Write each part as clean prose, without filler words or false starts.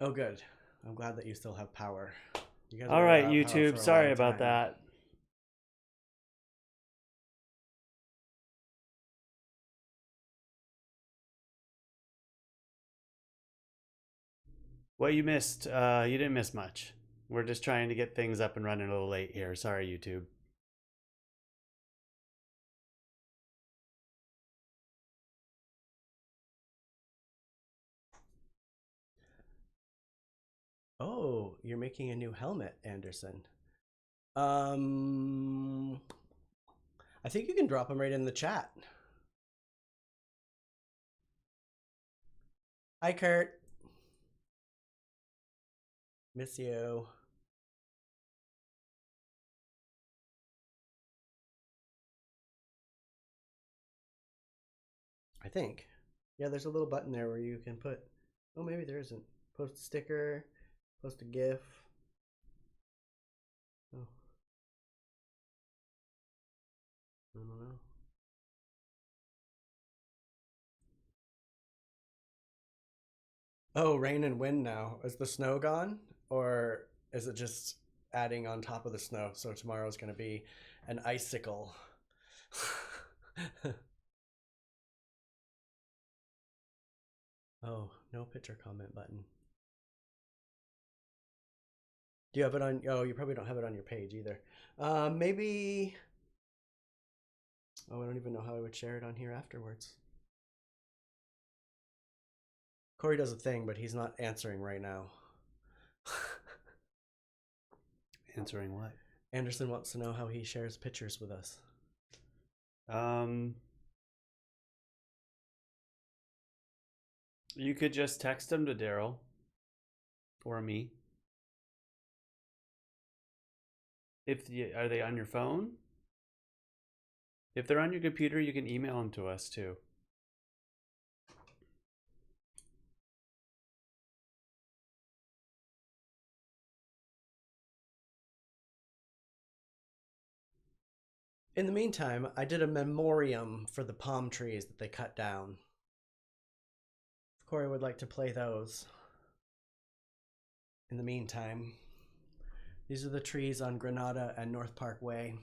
Oh, good. I'm glad that you still have power. You guys All were right, without power YouTube. for a Sorry long about time. that. What you missed, you didn't miss much. We're just trying to get things up and running a little late here. Sorry, YouTube. Oh, you're making a new helmet, Anderson. Um, I think you can drop them right in the chat. Hi, Kurt. Miss you. I think. Yeah, there's a little button there where you can put. Oh, maybe there isn't. Post a sticker, post a GIF. Oh, I don't know. Oh, rain and wind now. Is the snow gone? Or is it just adding on top of the snow? So tomorrow's going to be an icicle. Oh, no picture comment button. Do you have it on? Oh, you probably don't have it on your page either. Maybe. Oh, I don't even know how I would share it on here afterwards. Cory does a thing, but he's not answering right now. Answering what? Anderson wants to know how he shares pictures with us. You could just text them to Derrol or me. Are they on your phone? If they're on your computer, you can email them to us too. In the meantime, I did a memoriam for the palm trees that they cut down. If Cory would like to play those. In the meantime, these are the trees on Granada and North Park Way.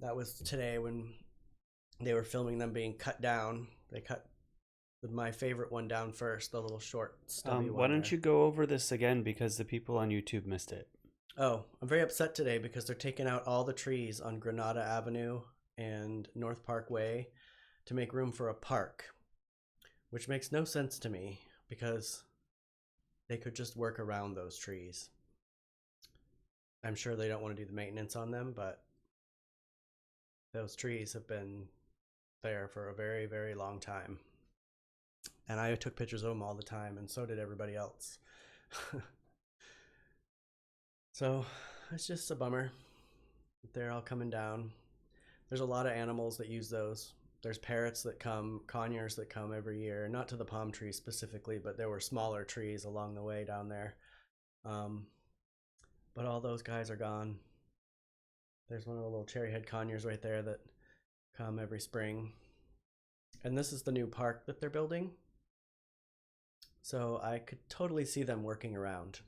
That was today when they were filming them being cut down. They cut my favorite one down first, the little short stubby one. Why don't you go over this again because the people on YouTube missed it? Oh, I'm very upset today because they're taking out all the trees on Granada Avenue and North Park Way to make room for a park, which makes no sense to me because they could just work around those trees. I'm sure they don't want to do the maintenance on them, but those trees have been there for a very, very long time. And I took pictures of them all the time, and so did everybody else. So it's just a bummer that they're all coming down. There's a lot of animals that use those. There's parrots that come, conures that come every year, not to the palm trees specifically, but there were smaller trees along the way down there. But all those guys are gone. There's one of the little cherryhead conures right there that come every spring. And this is the new park that they're building. So I could totally see them working around.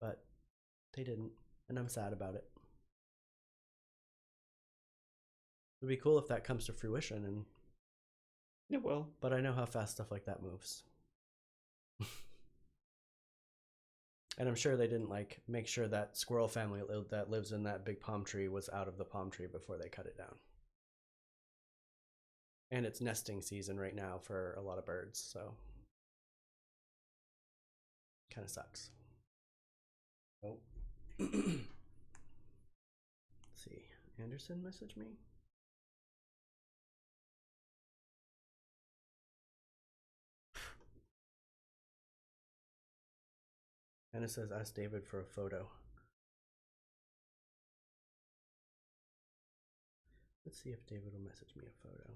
But they didn't, and I'm sad about it. It'd be cool if that comes to fruition, and it will. But I know how fast stuff like that moves. And I'm sure they didn't like make sure that squirrel family that lives in that big palm tree was out of the palm tree before they cut it down. And it's nesting season right now for a lot of birds, so kind of sucks. Oh. Let's see. Anderson messaged me. And it says ask David for a photo. Let's see if David will message me a photo.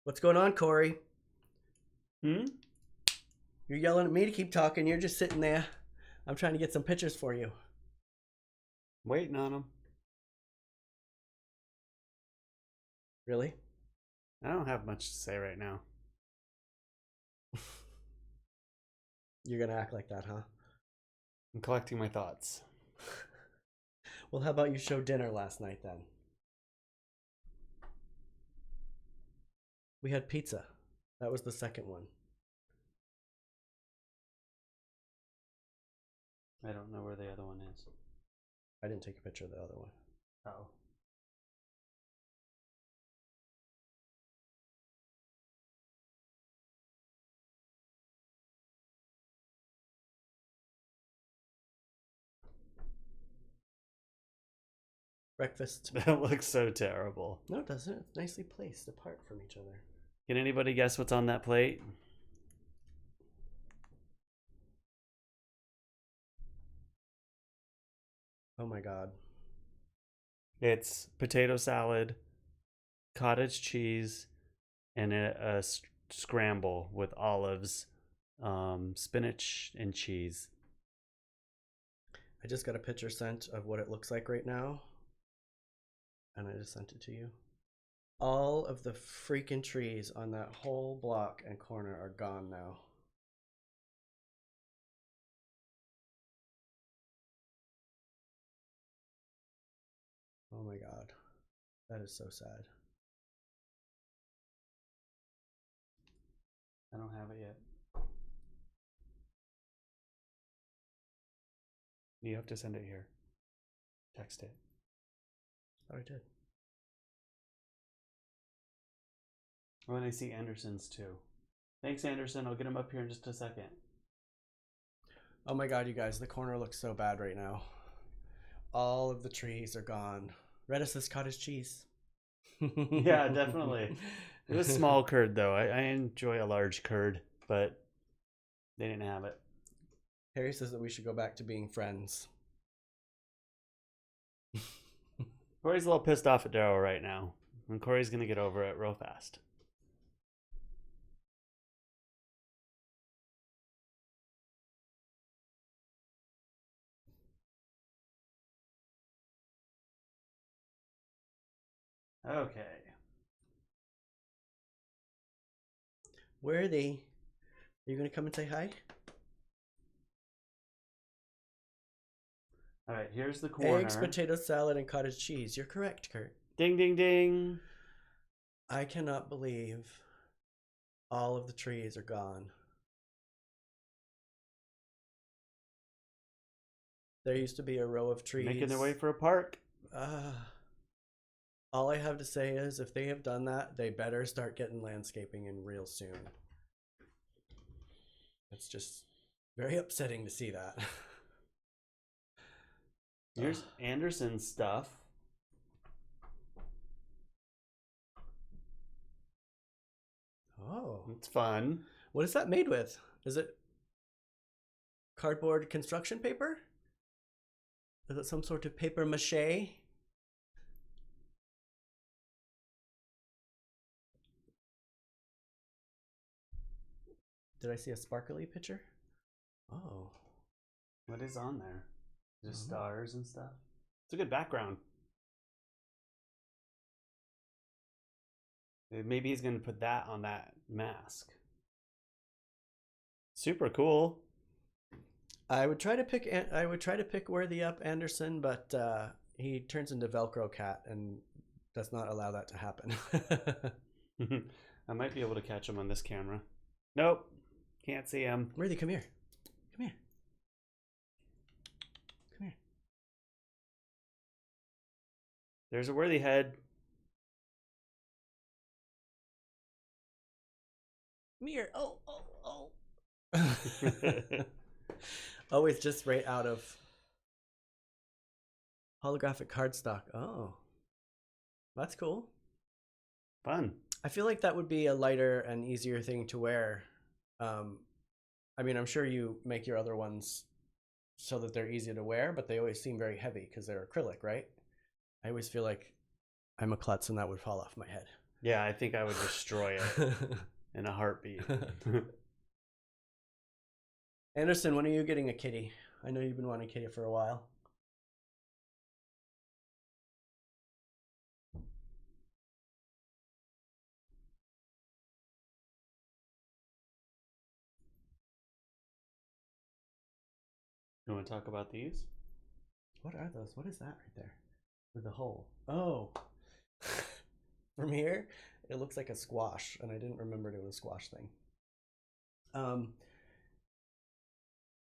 What's going on, Cory? Hmm? You're yelling at me to keep talking. You're just sitting there. I'm trying to get some pictures for you. Waiting on them. Really? I don't have much to say right now. You're gonna act like that, huh? I'm collecting my thoughts. Well, how about you show dinner last night then? We had pizza. That was the second one. I don't know where the other one is. I didn't take a picture of the other one. Oh. Breakfast. That looks so terrible. No, it doesn't. It's nicely placed apart from each other. Can anybody guess what's on that plate? Oh my god. It's potato salad, cottage cheese, and a scramble with olives, spinach, and cheese. I just got a picture sent of what it looks like right now. And I just sent it to you. All of the freaking trees on that whole block and corner are gone now. Oh my god. That is so sad. I don't have it yet. You have to send it here. Text it. Thought I did. Oh, and I see Anderson's too. Thanks, Anderson. I'll get him up here in just a second. Oh my god, you guys, the corner looks so bad right now. All of the trees are gone. Redis says cottage cheese. Yeah, definitely. It was small curd though. I enjoy a large curd, but they didn't have it. Harry says that we should go back to being friends. Cory's a little pissed off at Derrol right now, and Cory's gonna get over it real fast. Okay. Where are they? Are you gonna come and say hi? All right, here's the corner. Eggs, potato salad, and cottage cheese. You're correct, Kurt. Ding, ding, ding. I cannot believe all of the trees are gone. There used to be a row of trees. Making their way for a park. All I have to say is if they have done that, they better start getting landscaping in real soon. It's just very upsetting to see that. Here's Anderson's stuff. Oh. It's fun. What is that made with? Is it cardboard construction paper? Is it some sort of paper mache? Did I see a sparkly picture? Oh. What is on there? Just stars and stuff. It's a good background. Maybe he's gonna put that on that mask. Super cool. I would try to pick Worthy up Anderson, but he turns into Velcro Cat and does not allow that to happen. I might be able to catch him on this camera. Nope. Can't see him. Worthy, come here. Come here. Come here. There's a Worthy head. Come here. Oh. Always just right out of holographic cardstock. Oh, that's cool. Fun. I feel like that would be a lighter and easier thing to wear. I mean, I'm sure you make your other ones so that they're easy to wear, but they always seem very heavy because they're acrylic, right? I always feel like I'm a klutz and that would fall off my head. Yeah, I think I would destroy it in a heartbeat. Anderson, when are you getting a kitty? I know you've been wanting a kitty for a while. You want to talk about these? What are those? What is that right there? With the hole. Oh. From here, it looks like a squash, and I didn't remember doing a squash thing.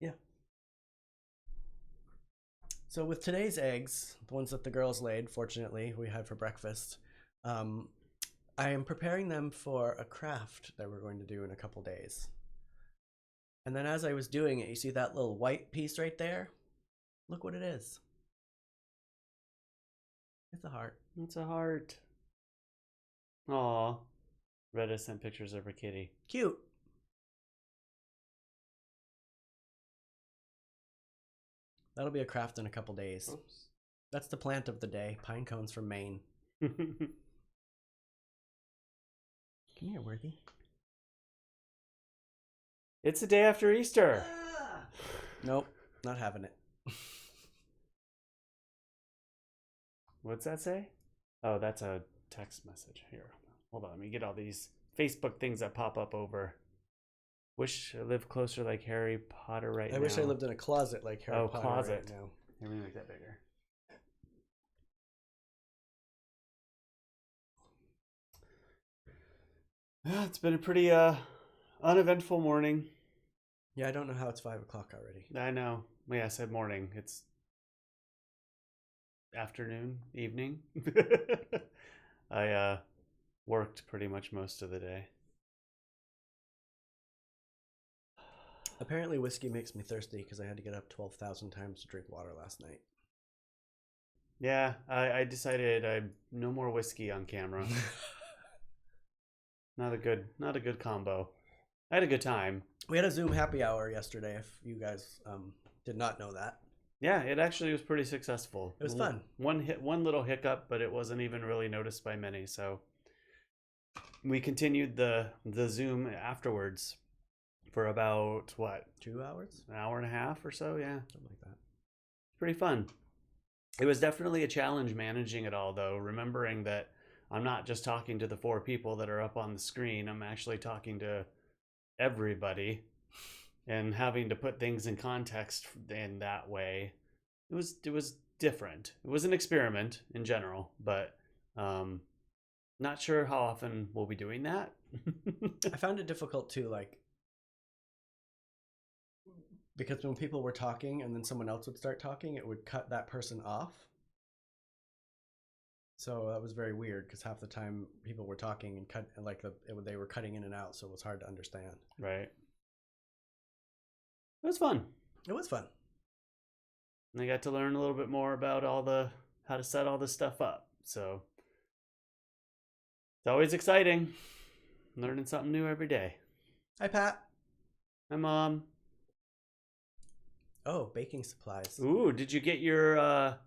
Yeah. So with today's eggs, the ones that the girls laid, fortunately, we had for breakfast, I am preparing them for a craft that we're going to do in a couple days. And then as I was doing it, you see that little white piece right there? Look what it is. It's a heart. It's a heart. Aw. Retta sent pictures of her kitty. Cute. That'll be a craft in a couple days. Oops. That's the plant of the day. Pine cones from Maine. Come here, Worthy. It's the day after Easter. Nope, not having it. What's that say? Oh, that's a text message. Here, hold on. Let me get all these Facebook things that pop up over. Wish I lived closer like Harry Potter right now. I wish I lived in a closet like Harry Potter closet. right now. Let me make that bigger. Yeah, it's been a pretty uneventful morning. Yeah, I don't know how it's 5 o'clock already. I know. Yeah, I said morning. It's afternoon, evening. I worked pretty much most of the day. Apparently whiskey makes me thirsty because I had to get up 12,000 times to drink water last night. Yeah, I decided no more whiskey on camera. Not a good combo. I had a good time. We had a Zoom happy hour yesterday, if you guys did not know that. Yeah, it actually was pretty successful. It was fun. One little hiccup, but it wasn't even really noticed by many. So we continued the Zoom afterwards for about what? 2 hours? An hour and a half or so, yeah. Something like that. Pretty fun. It was definitely a challenge managing it all, though, remembering that I'm not just talking to the 4 people that are up on the screen. I'm actually talking to everybody and having to put things in context in that way. It was different. It was an experiment in general, but not sure how often we'll be doing that. I found it difficult too, like, because when people were talking and then someone else would start talking, it would cut that person off. So that was very weird because half the time people were talking and they were cutting in and out, so it was hard to understand. Right. It was fun. It was fun. And I got to learn a little bit more about how to set all this stuff up. So it's always exciting. Learning something new every day. Hi, Pat. Hi, Mom. Oh, baking supplies. Ooh, did you get your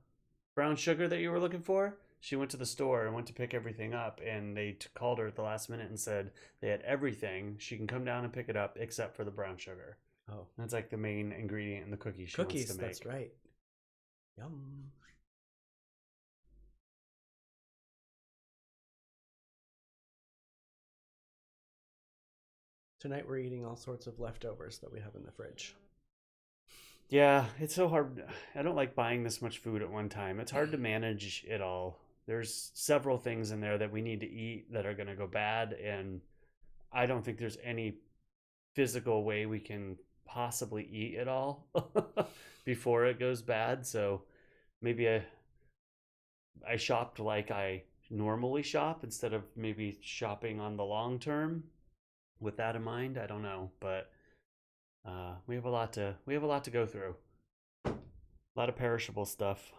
brown sugar that you were looking for? She went to the store and went to pick everything up, and they called her at the last minute and said they had everything. She can come down and pick it up except for the brown sugar. Oh, That's like the main ingredient in the cookies she wants to make. that's right. Yum. Tonight we're eating all sorts of leftovers that we have in the fridge. Yeah, it's so hard. I don't like buying this much food at one time. It's hard to manage it all. There's several things in there that we need to eat that are going to go bad, and I don't think there's any physical way we can possibly eat it all before it goes bad. So maybe I shopped like I normally shop instead of maybe shopping on the long term with that in mind. I don't know, but we have a lot to go through. A lot of perishable stuff.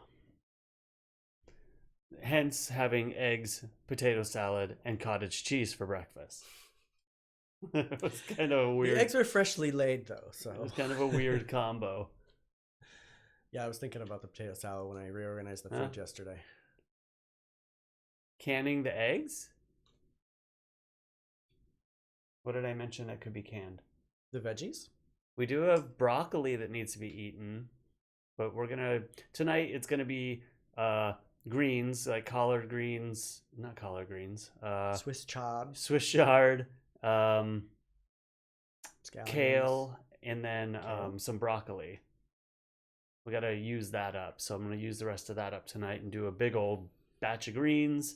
Hence having eggs, potato salad, and cottage cheese for breakfast. It was kind of a weird. The eggs were freshly laid though, so It was kind of a weird combo. Yeah, I was thinking about the potato salad when I reorganized the fridge yesterday. Canning the eggs? What did I mention that could be canned? The veggies? We do have broccoli that needs to be eaten, but tonight it's gonna be greens, like collard greens, not collard greens, Swiss chard, Swiss chard, scallions. kale, and then some broccoli. we got to use that up. So I'm going to use the rest of that up tonight and do a big old batch of greens.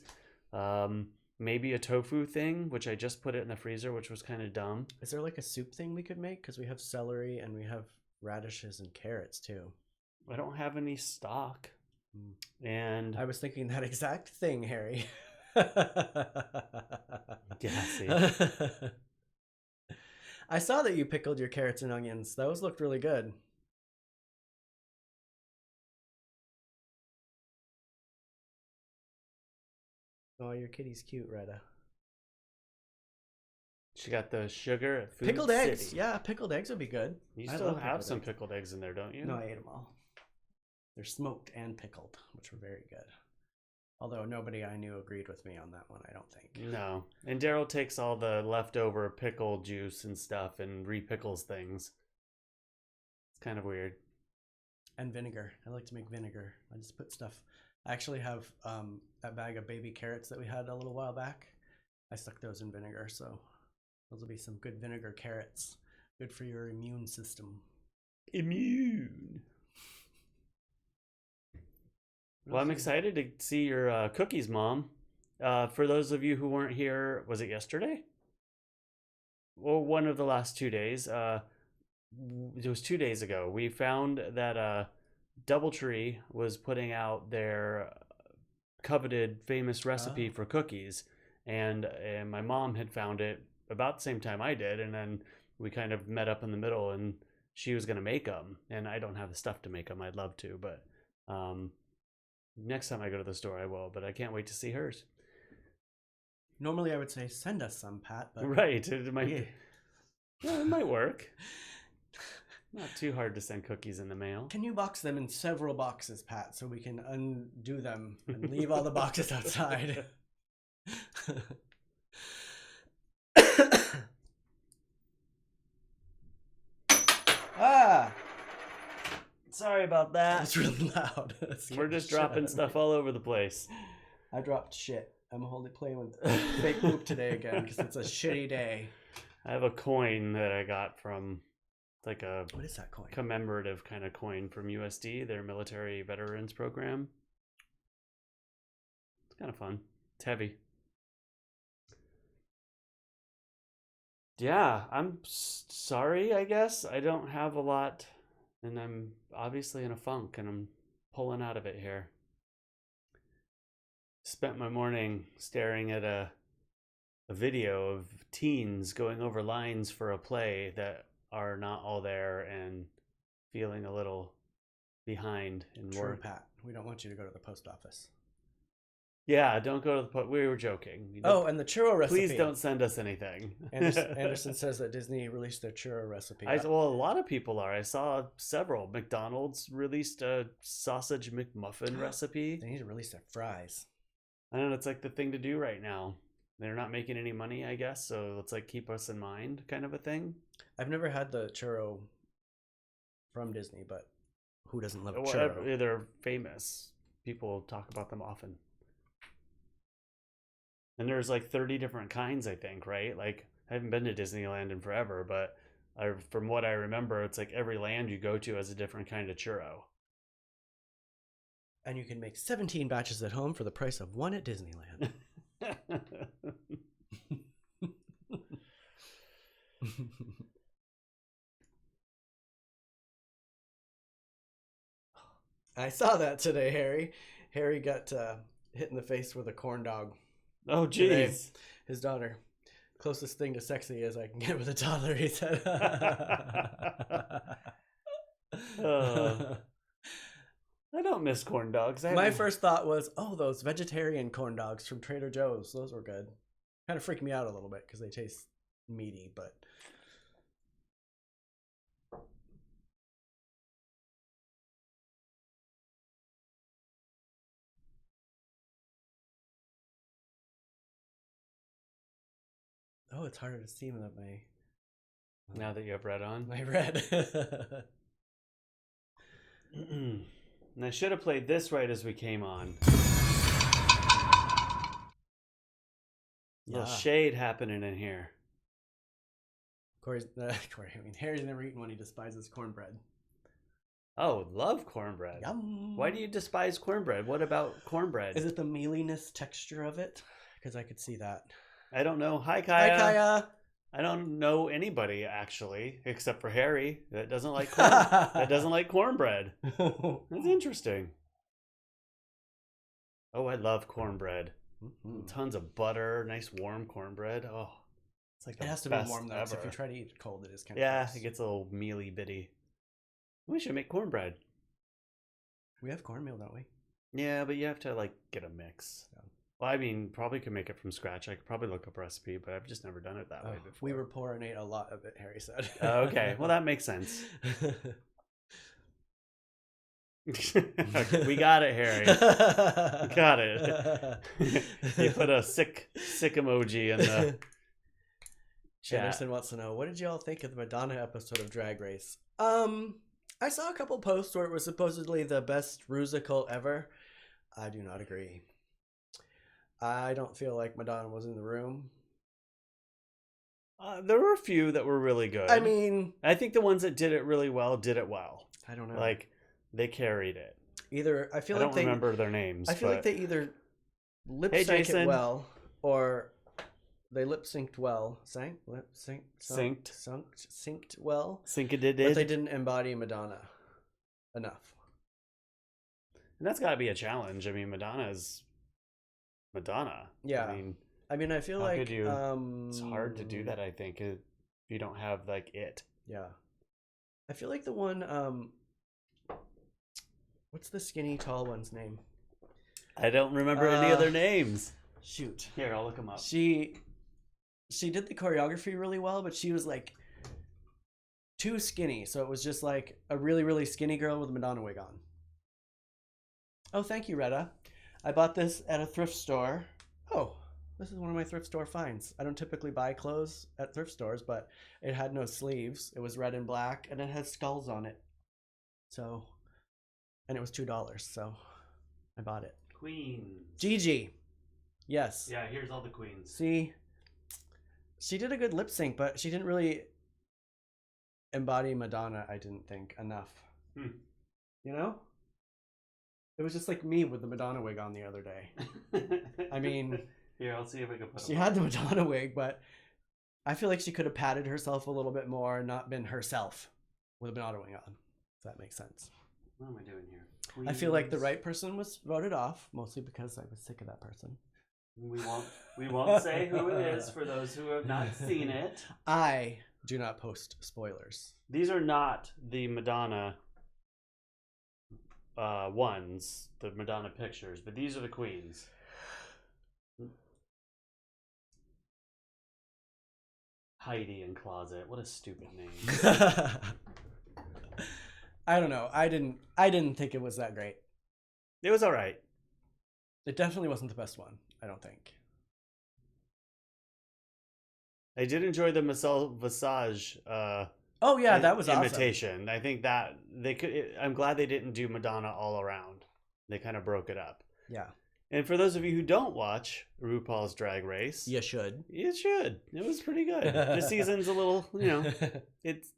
Maybe a tofu thing, which I just put it in the freezer, which was kind of dumb. Is there like a soup thing we could make? Because we have celery and we have radishes and carrots too. I don't have any stock. And I was thinking that exact thing, Harry. yeah, see. I saw that you pickled your carrots and onions. Those looked really good. Oh, your kitty's cute, Retta. She got the sugar at Food Pickled City. eggs. Yeah, pickled eggs would be good. You I still love have pickled some eggs. pickled eggs in there, don't you? No, I ate them all. They're smoked and pickled, which were very good. Although nobody I knew agreed with me on that one, I don't think. No. And Derrol takes all the leftover pickle juice and stuff and repickles things. It's kind of weird. And vinegar. I like to make vinegar. I just put stuff. I actually have that bag of baby carrots that we had a little while back. I stuck those in vinegar, so those will be some good vinegar carrots. Good for your immune system. Immune. Well, I'm excited to see your cookies, Mom. For those of you who weren't here, was it yesterday? Well, one of the last 2 days. It was 2 days ago. We found that DoubleTree was putting out their coveted famous recipe for cookies. And my mom had found it about the same time I did. And then we kind of met up in the middle and she was going to make them. And I don't have the stuff to make them. I'd love to, but next time I go to the store, I will. But I can't wait to see hers. Normally I would say send us some, Pat. But Right. It might, yeah, it might work. Not too hard to send cookies in the mail. Can you box them in several boxes, Pat, so we can undo them and leave all the boxes outside? Ah! Sorry about that. That's really loud. We're just dropping stuff all over the place. I dropped shit. I'm playing with fake poop today again because it's a shitty day. I have a coin that I got from like a What is that coin? commemorative kind of coin from USD, their military veterans program. It's kind of fun. It's heavy. Yeah, I'm sorry, I guess. I don't have a lot, and I'm obviously in a funk, and I'm pulling out of it here. Spent my morning staring at a video of teens going over lines for a play that are not all there and feeling a little behind in True, work. Pat. We don't want you to go to the post office. Yeah, don't go to the post. We were joking. Oh, and the churro recipe. Please don't send us anything. Anderson says that Disney released their churro recipe. Well, a lot of people are. I saw several. McDonald's released a sausage McMuffin recipe. They need to release their fries. I don't know. It's like the thing to do right now. They're not making any money, I guess. So let's like keep us in mind, kind of a thing. I've never had the churro from Disney, but who doesn't love a churro? Well, they're famous. People talk about them often. And there's like 30 different kinds, I think, right? Like, I haven't been to Disneyland in forever, but from what I remember, it's like every land you go to has a different kind of churro. And you can make 17 batches at home for the price of one at Disneyland. I saw that today, Harry. Harry got hit in the face with a corn dog. Oh, jeez. His daughter. Closest thing to sexy as I can get with a toddler, he said. I don't miss corn dogs. My first thought was, oh, those vegetarian corn dogs from Trader Joe's. Those were good. Kind of freaked me out a little bit because they taste meaty, but... Oh, it's harder to see than now that you have red on. my red. And I should have played this right as we came on. Little shade happening in here. Harry's never eaten one. He despises cornbread. Oh, love cornbread. Yum. Why do you despise cornbread? What about cornbread? Is it the mealiness texture of it? Because I could see that. I don't know. Hi, Hi, Kaya. Kaya. I don't know anybody actually, except for Harry, that doesn't like that doesn't like cornbread. That's interesting. Oh, I love cornbread. Mm-hmm. Tons of butter, nice warm cornbread. Oh, it's like It has to be warm though. If you try to eat it cold, it is kind of gross. It gets a little mealy bitty. We should make cornbread. We have cornmeal, don't we? Yeah, but you have to like get a mix. Yeah. Well, I mean, probably could make it from scratch. I could probably look up a recipe, but I've just never done it that way before. We were poor and ate a lot of it, Harry said. Okay, well that makes sense. We got it, Harry. Got it. You put a sick emoji in the chat. Anderson wants to know, what did y'all think of the Madonna episode of Drag Race? I saw a couple posts where it was supposedly the best rusical ever. I do not agree. I don't feel like Madonna was in the room. There were a few that were really good. I mean, I think the ones that did it really well did it well. I don't know. Like, they carried it. I don't remember their names. I feel like they either lip sync it well, or they lip synced well. Synced well. Synced. But they didn't embody Madonna enough. And that's got to be a challenge. I mean, Madonna is Madonna. Yeah. I mean, I feel like it's hard to do that. I think if you don't have like it. Yeah. I feel like the one. What's the skinny tall one's name? I don't remember any other names. Shoot. Here, I'll look them up. She did the choreography really well, but she was like too skinny, so it was just like a really, really skinny girl with a Madonna wig on. Oh, thank you, Retta. I bought this at a thrift store. Oh, this is one of my thrift store finds. I don't typically buy clothes at thrift stores, but it had no sleeves. It was red and black, and it had skulls on it. So, and it was $2, so I bought it. Queens. Gigi. Yes. Yeah, here's all the queens. See, she did a good lip sync, but she didn't really embody Madonna, I didn't think, enough. You know? It was just like me with the Madonna wig on the other day. I mean, here, I'll see if I can put it. She had the Madonna wig, but I feel like she could have patted herself a little bit more and not been herself with a Madonna wig on, if that makes sense. What am I doing here? Queens. I feel like the right person was voted off, mostly because I was sick of that person. We won't say who it is for those who have not seen it. I do not post spoilers. These are not the Madonna ones, the Madonna pictures, but these are the queens. Heidi in Closet. What a stupid name. I don't know. I didn't think it was that great. It was all right. It definitely wasn't the best one, I don't think. I did enjoy the Marcel Visage oh yeah, that was imitation. Awesome. I think that they could. I'm glad they didn't do Madonna all around. They kind of broke it up. Yeah. And for those of you who don't watch RuPaul's Drag Race, you should. You should. It was pretty good. The season's a little, it's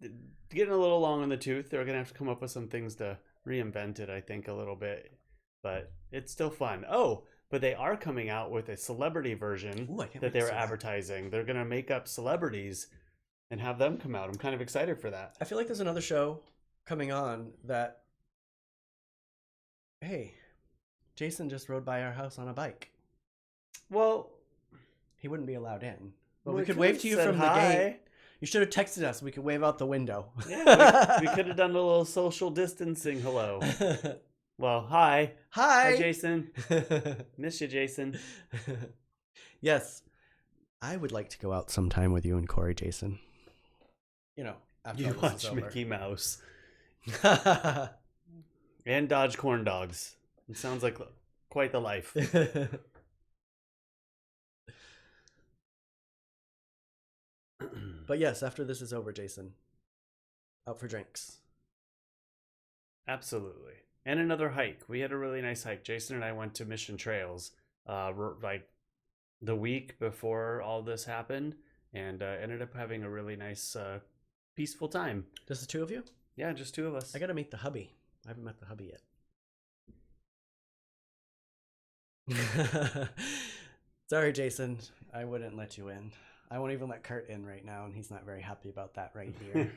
getting a little long in the tooth. They're gonna have to come up with some things to reinvent it, I think, a little bit. But it's still fun. Oh, but they are coming out with a celebrity version that they were advertising. They're gonna make up celebrities and have them come out. I'm kind of excited for that. I feel like there's another show coming on that, hey, Jason just rode by our house on a bike. Well, he wouldn't be allowed in. But we could wave to you from the gate. You should have texted us. We could wave out the window. Yeah, we could have done a little social distancing hello. Well, hi. Hi. Hi, Jason. Miss you, Jason. Yes. I would like to go out sometime with you and Cory, Jason. After you watch Mickey Mouse. And dodge corn dogs. It sounds like quite the life. But yes, after this is over, Jason, out for drinks. Absolutely. And another hike. We had a really nice hike. Jason and I went to Mission Trails like the week before all this happened, and ended up having a really nice, peaceful time. Just the two of you? Yeah, just two of us. I gotta meet the hubby. I haven't met the hubby yet. Sorry, Jason. I wouldn't let you in. I won't even let Kurt in right now, and he's not very happy about that right here.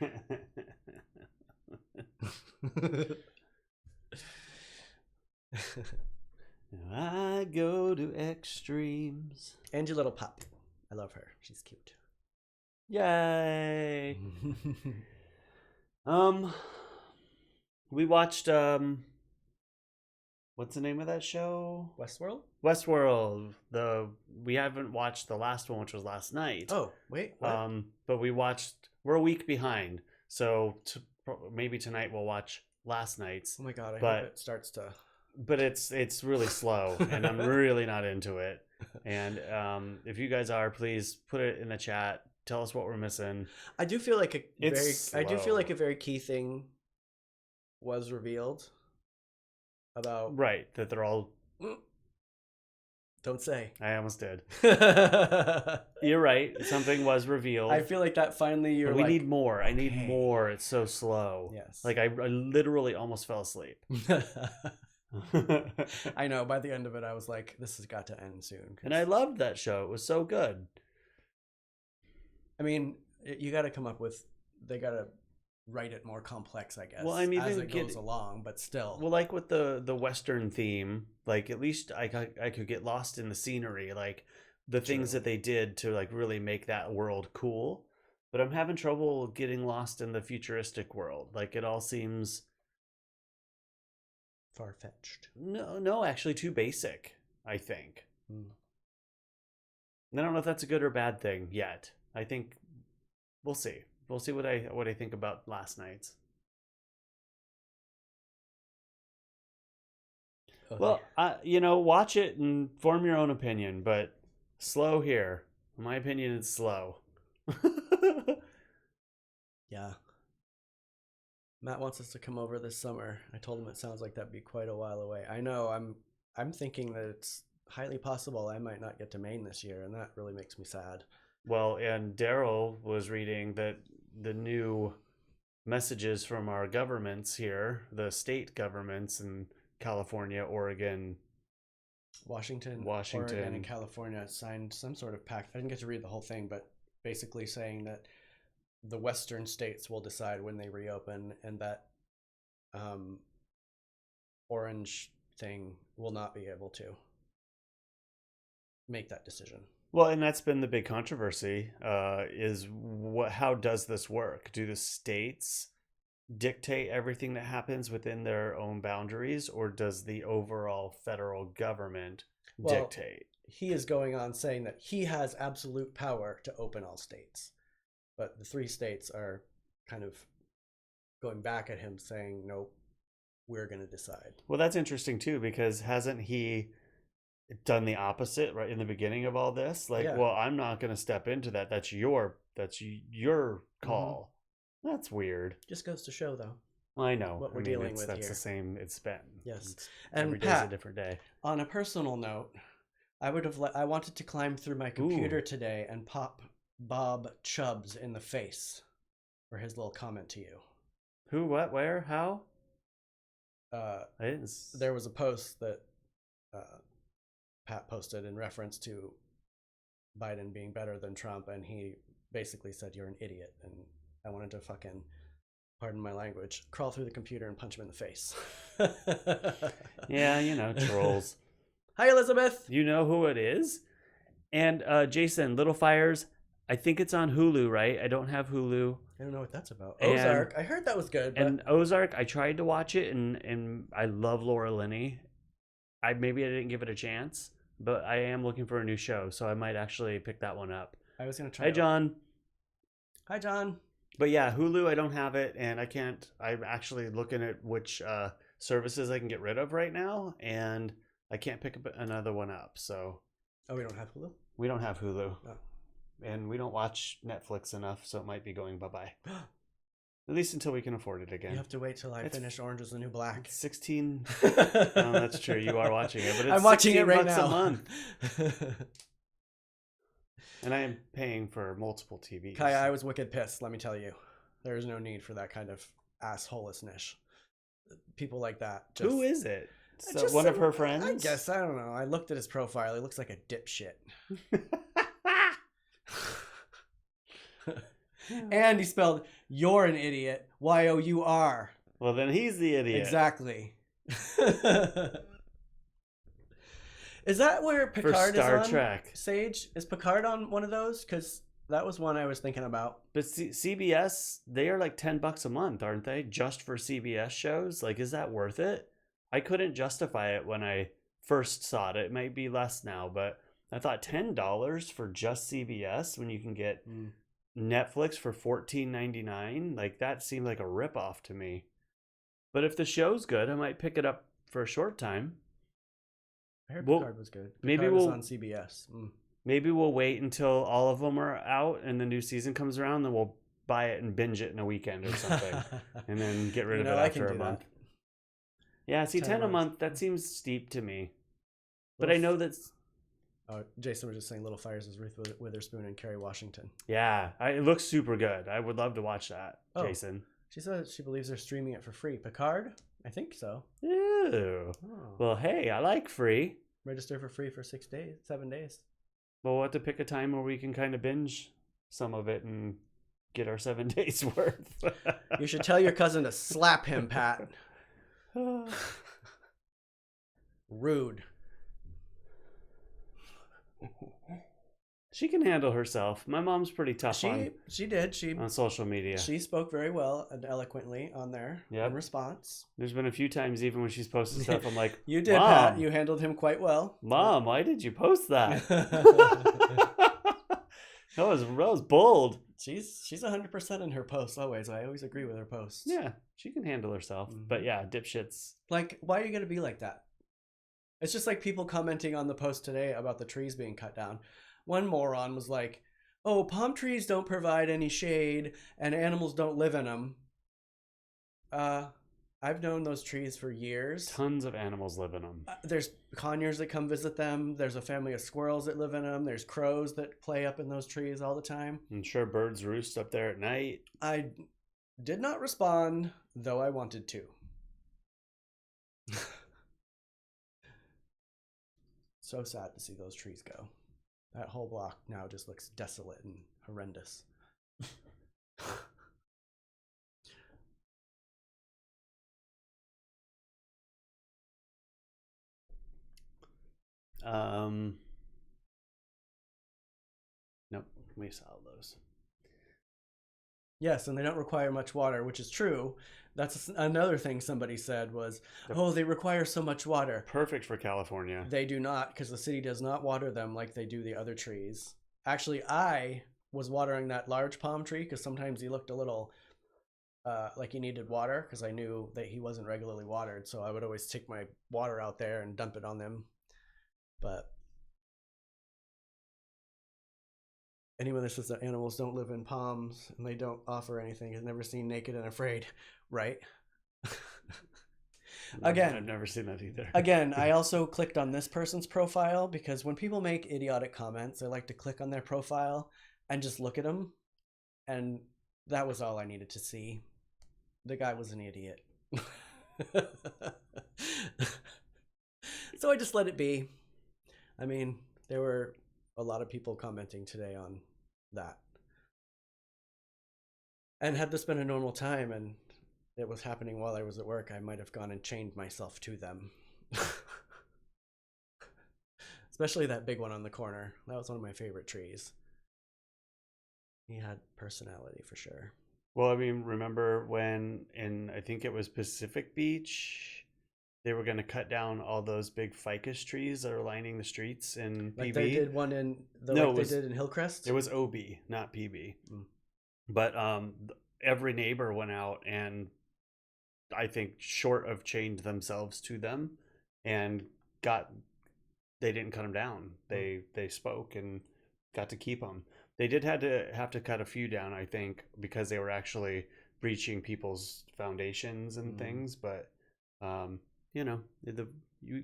I go to extremes. And your little pup. I love her. She's cute. Yay. We watched what's the name of that show? Westworld? Westworld. We haven't watched the last one, which was last night. Oh, wait. What? But we're a week behind. So maybe tonight we'll watch last night's. Oh my god, I hope it starts to. But it's really slow, and I'm really not into it. And if you guys are, please put it in the chat. Tell us what we're missing. I do feel like a very key thing was revealed about that they're all. Don't say. I almost did. You're right. Something was revealed. I feel like that finally we need more. Okay. I need more. It's so slow. Yes. Like I literally almost fell asleep. I know. By the end of it, I was like, "This has got to end soon." And I loved that show. It was so good. I mean, you got to come up with. They got to write it more complex, I guess. Well, I mean, as it goes along, but still. Well, like with the Western theme, like at least I could get lost in the scenery, like the things that they did to like really make that world cool. But I'm having trouble getting lost in the futuristic world. Like it all seems far-fetched. No, actually too basic, I think. I don't know if that's a good or bad thing yet. I think we'll see. We'll see what I think about last night's. Okay. Well, watch it and form your own opinion, but slow here. In my opinion, it's slow. Yeah. Matt wants us to come over this summer. I told him it sounds like that'd be quite a while away. I know. I'm thinking that it's highly possible I might not get to Maine this year, and that really makes me sad. Well, and Derrol was reading that the new messages from our governments here, the state governments in California, Oregon, Washington, Oregon, and California signed some sort of pact. I didn't get to read the whole thing, but basically saying that the Western states will decide when they reopen, and that Orange thing will not be able to make that decision. Well, and that's been the big controversy, is how does this work? Do the states dictate everything that happens within their own boundaries, or does the overall federal government dictate? He is going on saying that he has absolute power to open all states, but the 3 states are kind of going back at him saying, nope, we're going to decide. Well, that's interesting too, because hasn't he done the opposite right in the beginning of all this? Like, well, I'm not going to step into that. That's your call. Mm-hmm. That's weird. Just goes to show, though. I know what we're dealing with that's here. The same. It's been. Yes. And every day's a different day. On a personal note, I wanted to climb through my computer today and pop Bob Chubbs in the face for his little comment to you. Who? What? Where? How? I didn't. There was a post that Pat posted in reference to Biden being better than Trump, and he basically said, "You're an idiot," and I wanted to fucking, pardon my language, crawl through the computer and punch him in the face. Yeah, trolls. Hi, Elizabeth. You know who it is? And Jason, Little Fires, I think it's on Hulu, right? I don't have Hulu. I don't know what that's about. Ozark. I heard that was good. But... And Ozark, I tried to watch it, and I love Laura Linney. Maybe I didn't give it a chance, but I am looking for a new show, so I might actually pick that one up. I was going to try. Hi, John. Hi, John. But yeah, Hulu, I don't have it, and I can't. I'm actually looking at which services I can get rid of right now, and I can't pick another one up. So. Oh, we don't have Hulu? We don't have Hulu. Oh. And we don't watch Netflix enough, so it might be going bye-bye. At least until we can afford it again. You have to wait till I finish Orange is the New Black. 16. Oh, that's true. You are watching it, but it's I'm watching it right now. $16 a month. And I am paying for multiple TVs. Kaya, I was wicked pissed, let me tell you. There is no need for that kind of assholishness. people like that. Who is it? So Just one of some- her friends? I guess. I don't know. I looked at his profile. He looks like a dipshit. And he spelled "you're an idiot" Y-O-U-R. Well, then he's the idiot. Exactly. Is that where Picard For Star is on? Trek. Sage? Is Picard on one of those? Because that was one I was thinking about. But CBS, they are like $10 a month, aren't they? Just for CBS shows? Like, is that worth it? I couldn't justify it when I first saw it. It might be less now, but I thought $10 for just CBS when you can get Netflix for $14.99. Like, that seemed like a ripoff to me. But if the show's good, I might pick it up for a short time. I heard Picard was good. Maybe Picard was on CBS. Maybe we'll wait until all of them are out and the new season comes around, then we'll buy it and binge it in a weekend or something, and then get rid of it after a month. Yeah, see, 10 a month, that seems steep to me. But I know that's... Oh, Jason was just saying Little Fires is Ruth Witherspoon and Kerry Washington. Yeah, it looks super good. I would love to watch that, Jason. She says she believes they're streaming it for free. Picard? I think so. Ew. Oh. Well, hey, I like free. Register for free for 7 days. Well, we'll have to pick a time where we can kind of binge some of it and get our 7 days worth. You should tell your cousin to slap him, Pat. Rude. She can handle herself. My mom's pretty tough She did. On social media. She spoke very well and eloquently on there in response. There's been a few times even when she's posted stuff, I'm like, you did, Mom, Pat. You handled him quite well. Mom, why did you post that? That was bold. She's 100% in her posts always. I always agree with her posts. Yeah, she can handle herself. Mm-hmm. But yeah, dipshits. Like, why are you going to be like that? It's just like people commenting on the post today about the trees being cut down. One moron was like, oh, palm trees don't provide any shade and animals don't live in them. I've known those trees for years. Tons of animals live in them. There's conures that come visit them. There's a family of squirrels that live in them. There's crows that play up in those trees all the time. I'm sure birds roost up there at night. I did not respond, though I wanted to. So sad to see those trees go. That whole block now just looks desolate and horrendous. Nope, we saw those. Yes, and they don't require much water, which is true. That's another thing somebody said was, oh, they require so much water. Perfect for California. They do not, because the city does not water them like they do the other trees. Actually, I was watering that large palm tree because sometimes he looked a little like he needed water because I knew that he wasn't regularly watered. So I would always take my water out there and dump it on them. But anyone that says that animals don't live in palms and they don't offer anything has never seen Naked and Afraid, right? Again, I've never seen that either. Again, I also clicked on this person's profile because when people make idiotic comments, I like to click on their profile and just look at them. And that was all I needed to see. The guy was an idiot. So I just let it be. I mean, there were a lot of people commenting today on that. And had this been a normal time and it was happening while I was at work, I might have gone and chained myself to them. Especially that big one on the corner. That was one of my favorite trees. He had personality for sure. Well, I mean, remember when I think it was Pacific Beach, they were going to cut down all those big ficus trees that are lining the streets in like PB? They did one in they did in Hillcrest? It was OB, not PB. But every neighbor went out and I think short of chained themselves to them and they didn't cut them down. They spoke and got to keep them. They did have to cut a few down, I think, because they were actually breaching people's foundations and things. But you know,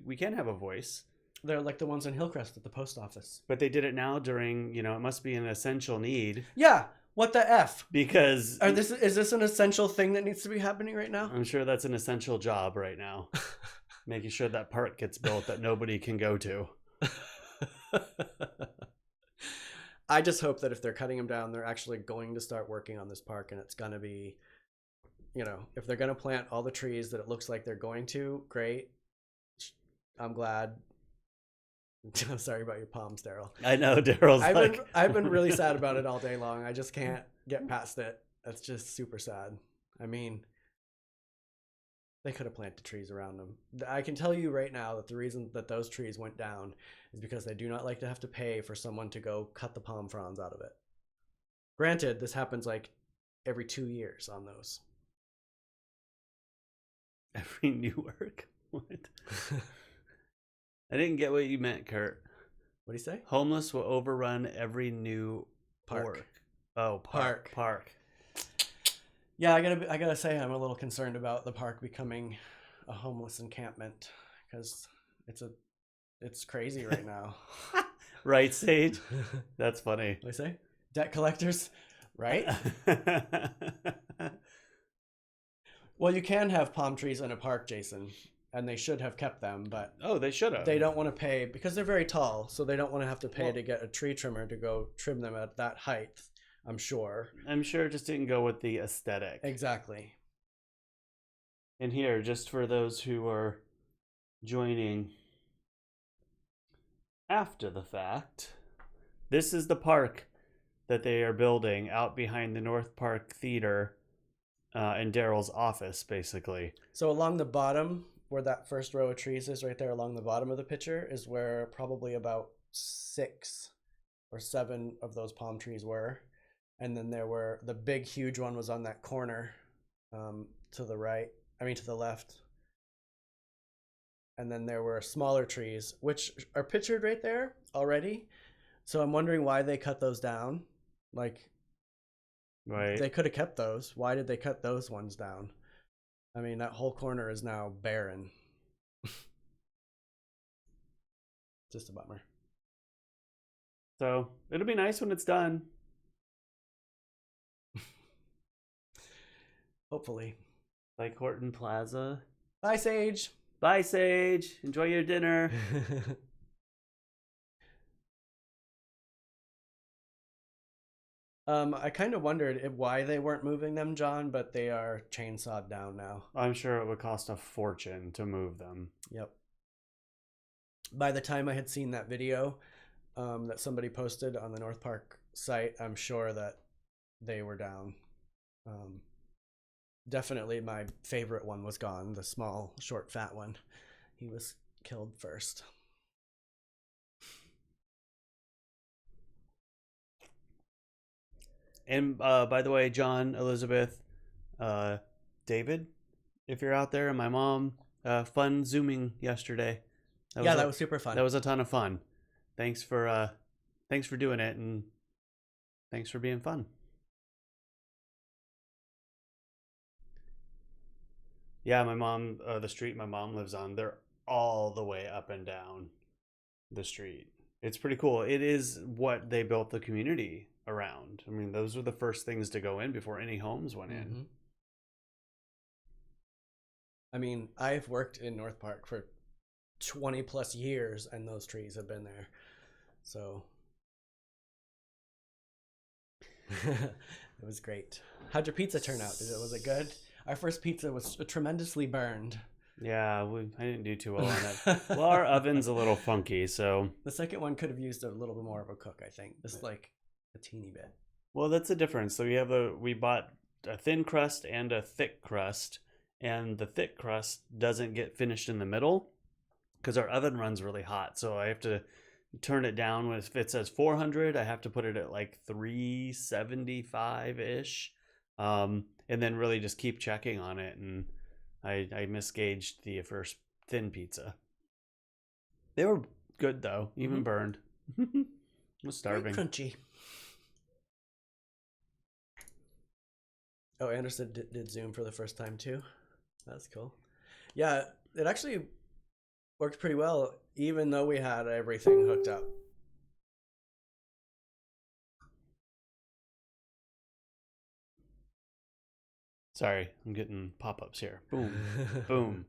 we can have a voice. They're like the ones in Hillcrest at the post office. But they did it now during, you know, it must be an essential need. Yeah. What the F? Because Is this an essential thing that needs to be happening right now? I'm sure that's an essential job right now. Making sure that park gets built that nobody can go to. I just hope that if they're cutting them down, they're actually going to start working on this park, and it's going to be, if they're going to plant all the trees that it looks like they're going to, great. I'm glad. I'm sorry about your palms, Derrol. I know, Derrol's I've been really sad about it all day long. I just can't get past it. That's just super sad. I mean, they could have planted trees around them. I can tell you right now that the reason that those trees went down is because they do not like to have to pay for someone to go cut the palm fronds out of it. Granted, this happens like every 2 years on those. Every Newark? What? I didn't get what you meant, Kurt. What do you say? Homeless will overrun every new Park. Oh, park. Yeah, I gotta say I'm a little concerned about the park becoming a homeless encampment because it's crazy right now. Right, Sage? That's funny. What do I say? Debt collectors, right? Well, you can have palm trees in a park, Jason, and they should have kept them, but they should have. They don't want to pay because they're very tall, so they don't want to have to pay to get a tree trimmer to go trim them at that height. I'm sure it just didn't go with the aesthetic. Exactly. And here, just for those who are joining after the fact, this is the park that they are building out behind the North Park Theater and Derrol's office, basically. So along the bottom, where that first row of trees is, right there along the bottom of the picture, is where probably about 6 or 7 of those palm trees were. And then the big, huge one was on that corner to the left. And then there were smaller trees, which are pictured right there already. So I'm wondering why they cut those down. Like, right. They could have kept those. Why did they cut those ones down? I mean, that whole corner is now barren. Just a bummer. So it'll be nice when it's done. Hopefully. Like Horton Plaza. Bye, Sage. Bye, Sage. Enjoy your dinner. I kind of wondered why they weren't moving them, John, but they are chainsawed down now. I'm sure it would cost a fortune to move them. Yep. By the time I had seen that video that somebody posted on the North Park site, I'm sure that they were down. Definitely my favorite one was gone, the small, short, fat one. He was killed first. And by the way, John, Elizabeth, David, if you're out there, and my mom, fun Zooming yesterday. That was super fun. That was a ton of fun. Thanks for doing it, and thanks for being fun. Yeah, my mom, the street my mom lives on, they're all the way up and down the street. It's pretty cool. It is what they built the community around. I mean, those were the first things to go in before any homes went in. I mean, I've worked in North Park for 20 plus years, and those trees have been there. So it was great. How'd your pizza turn out? Was it good? Our first pizza was tremendously burned. Yeah, I didn't do too well on it. Well, our oven's a little funky, so the second one could have used a little bit more of a cook, I think. Just like a teeny bit. Well, that's the difference. So we bought a thin crust and a thick crust, and the thick crust doesn't get finished in the middle because our oven runs really hot. So I have to turn it down. If it says 400, I have to put it at like 375-ish. And then really just keep checking on it. And I misgauged the first thin pizza. They were good though, even burned. I was starving. Very crunchy. Oh, Anderson did Zoom for the first time too. That's cool. Yeah, it actually worked pretty well, even though we had everything hooked up. Sorry, I'm getting pop-ups here. Boom, boom.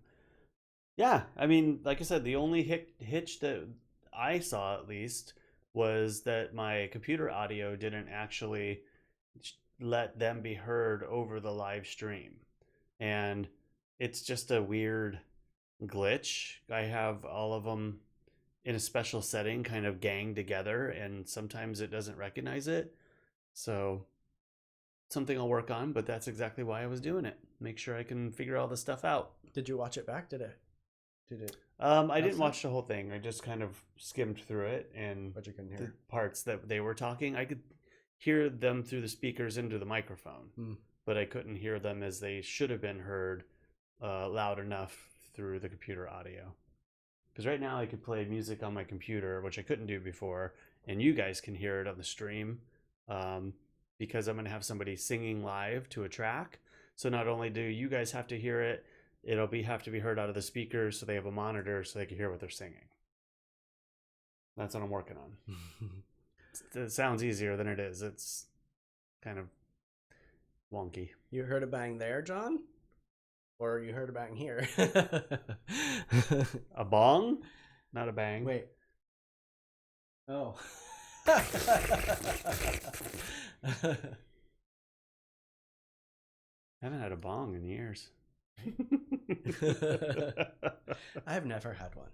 Yeah, I mean, like I said, the only hitch that I saw, at least, was that my computer audio didn't actually let them be heard over the live stream. And it's just a weird glitch. I have all of them in a special setting kind of ganged together, and sometimes it doesn't recognize it. So something I'll work on, but that's exactly why I was doing it. Make sure I can figure all this stuff out. Did you watch it back? Did it? I didn't watch the whole thing. I just kind of skimmed through it, and But you couldn't the hear. parts that they were talking, I could hear them through the speakers into the microphone, but I couldn't hear them as they should have been heard loud enough through the computer audio. Because right now I could play music on my computer, which I couldn't do before, and you guys can hear it on the stream because I'm going to have somebody singing live to a track. So not only do you guys have to hear it, it'll have to be heard out of the speakers, so they have a monitor so they can hear what they're singing. That's what I'm working on. It sounds easier than it is. It's kind of wonky. You heard a bang there, John? Or you heard a bang here? A bong? Not a bang. Wait. Oh. I haven't had a bong in years. I've never had one.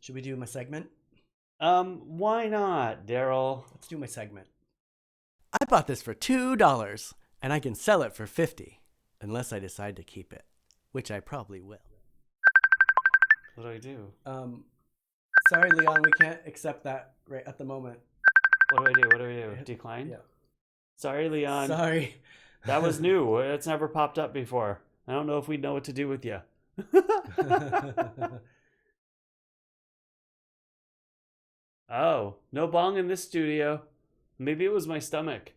Should we do my segment? Why not, Derrol? Let's do my segment. I bought this for $2 and I can sell it for $50 unless I decide to keep it, which I probably will. What do I do? Sorry, Leon, we can't accept that right at the moment. What do I do? Decline? Yeah. Sorry, Leon. Sorry. That was new. It's never popped up before. I don't know if we know what to do with you. Oh, no bong in this studio. Maybe it was my stomach.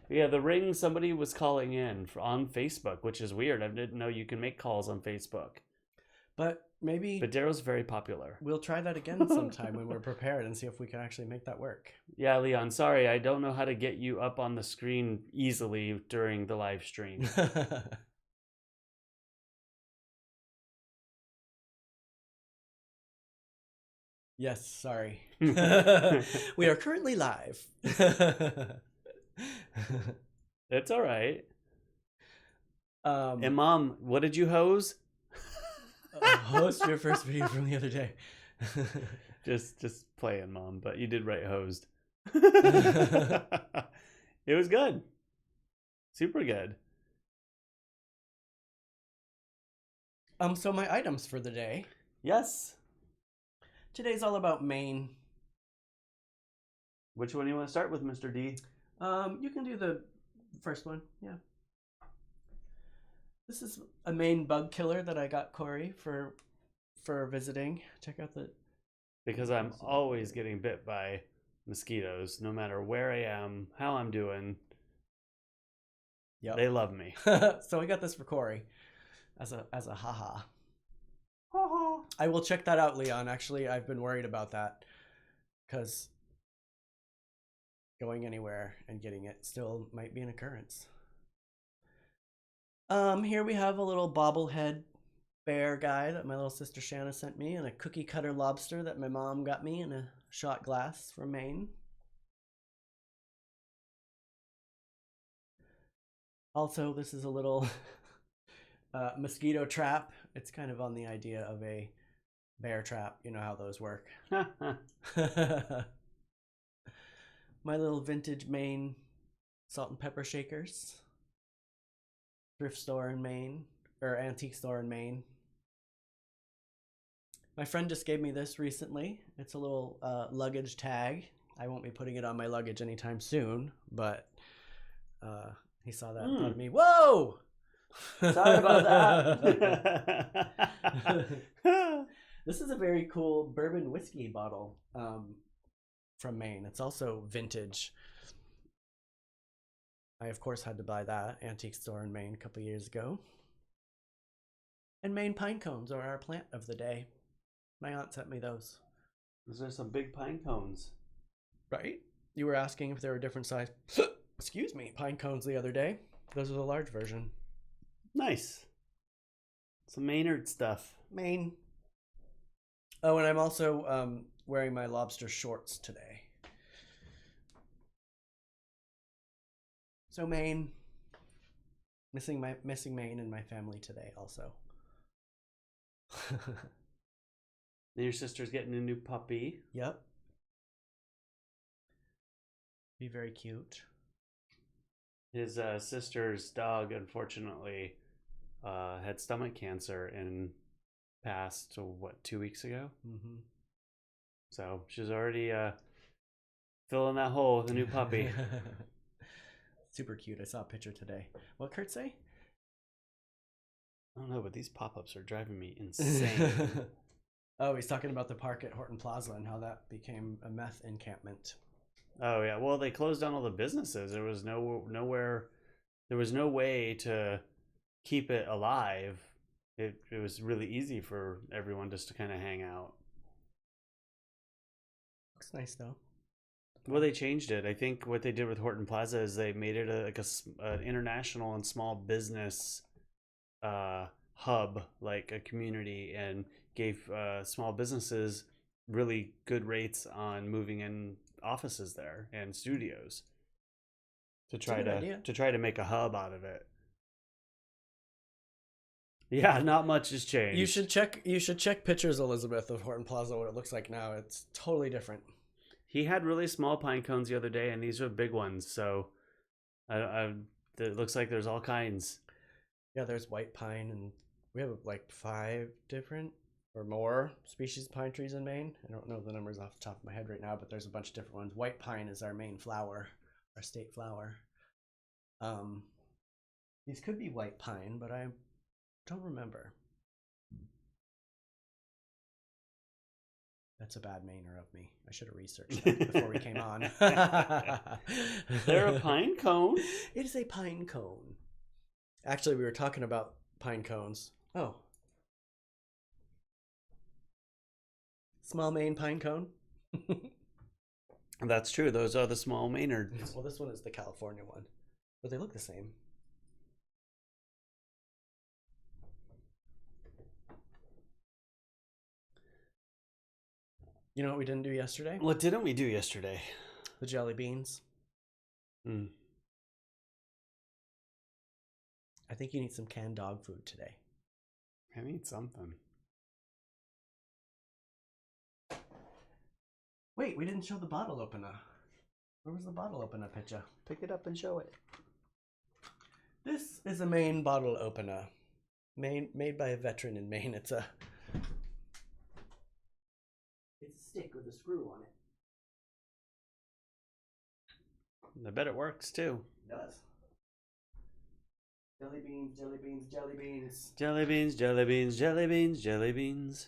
Yeah, the ring, somebody was calling in on Facebook, which is weird. I didn't know you can make calls on Facebook. But maybe... But Daryl's very popular. We'll try that again sometime when we're prepared and see if we can actually make that work. Yeah, Leon, sorry. I don't know how to get you up on the screen easily during the live stream. Yes, sorry. We are currently live. It's all right. And And Mom, what did you hose? host your first video from the other day. Just playing, Mom, but you did write hosed. It was good. Super good. So my items for the day. Yes. Today's all about Maine. Which one do you want to start with, Mr. D? You can do the first one, yeah. This is a Maine bug killer that I got Cory for visiting. Check out the... Because I'm always getting bit by mosquitoes, no matter where I am, how I'm doing. Yep. They love me. So I got this for Cory as a haha. I will check that out, Leon. Actually, I've been worried about that because going anywhere and getting it still might be an occurrence. Here we have a little bobblehead bear guy that my little sister Shanna sent me, and a cookie cutter lobster that my mom got me in a shot glass from Maine. Also, this is a little mosquito trap. It's kind of on the idea of a bear trap. You know how those work. My little vintage Maine salt and pepper shakers. Thrift store in Maine, or antique store in Maine. My friend just gave me this recently. It's a little luggage tag. I won't be putting it on my luggage anytime soon, but he saw that and thought of me. Whoa! Sorry about that. This is a very cool bourbon whiskey bottle from Maine. It's also vintage. I, of course, had to buy that antique store in Maine a couple years ago. And Maine pine cones are our plant of the day. My aunt sent me those. Those are some big pine cones. Right? You were asking if there were different size, excuse me, pine cones the other day. Those are the large version. Nice. Some Maynard stuff. Maine. Oh, and I'm also wearing my lobster shorts today. So Maine. Missing Maine in my family today also. And your sister's getting a new puppy. Yep. Be very cute. His sister's dog, unfortunately, had stomach cancer and passed, 2 weeks ago? Mm-hmm. So she's already filling that hole with a new puppy. Super cute. I saw a picture today. What Kurt say? I don't know, but these pop-ups are driving me insane. Oh, he's talking about the park at Horton Plaza and how that became a meth encampment. Oh yeah, well they closed down all the businesses. There was nowhere. There was no way to keep it alive. It was really easy for everyone just to kind of hang out. Looks nice though. Well, they changed it. I think what they did with Horton Plaza is they made it an international and small business hub, like a community, and gave small businesses really good rates on moving in offices there and studios to try to make a hub out of it. Yeah, not much has changed. You should check pictures, Elizabeth, of Horton Plaza, what it looks like now. It's totally different. He had really small pine cones the other day, and these are big ones. So, it looks like there's all kinds. Yeah, there's white pine, and we have like 5 different or more species of pine trees in Maine. I don't know the numbers off the top of my head right now, but there's a bunch of different ones. White pine is our main flower, our state flower. These could be white pine, but I don't remember. That's a bad Mainer of me. I should have researched that before we came on. They're a pine cone. It is a pine cone. Actually, we were talking about pine cones. Oh. Small Maine pine cone. That's true. Those are the small Maynards. Well, this one is the California one. But they look the same. You know what we didn't do yesterday? What didn't we do yesterday? The jelly beans. Mm. I think you need some canned dog food today. I need something. Wait, we didn't show the bottle opener. Where was the bottle opener picture? Pick it up and show it. This is a Maine bottle opener. Made by a veteran in Maine. It's a stick with a screw on it. I bet it works too. It does. Jelly beans, jelly beans, jelly beans. Jelly beans, jelly beans, jelly beans, jelly beans.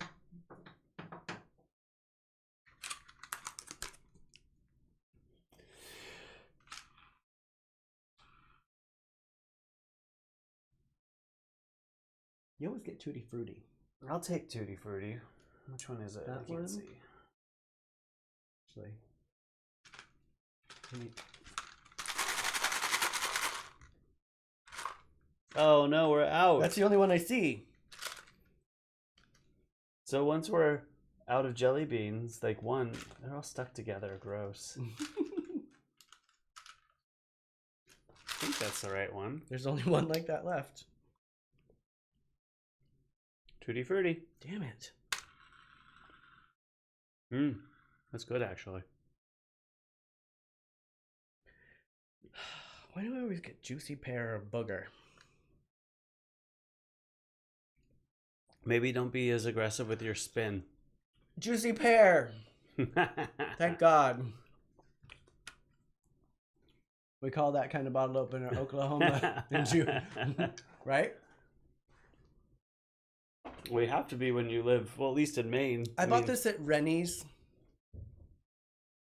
You always get Tutti Frutti. I'll take Tutti Frutti. Which one is it? That I can't one? see. Actually. Oh no, we're out. That's the only one I see. So once we're out of jelly beans, like they're all stuck together. Gross. I think that's the right one. There's only one like that left. Tutti Frutti. Damn it. That's good actually. Why do I always get juicy pear or booger? Maybe don't be as aggressive with your spin. Juicy pear! Thank God. We call that kind of bottle opener Oklahoma. Right? We have to be when you live, well, at least in Maine. I bought this at Rennie's.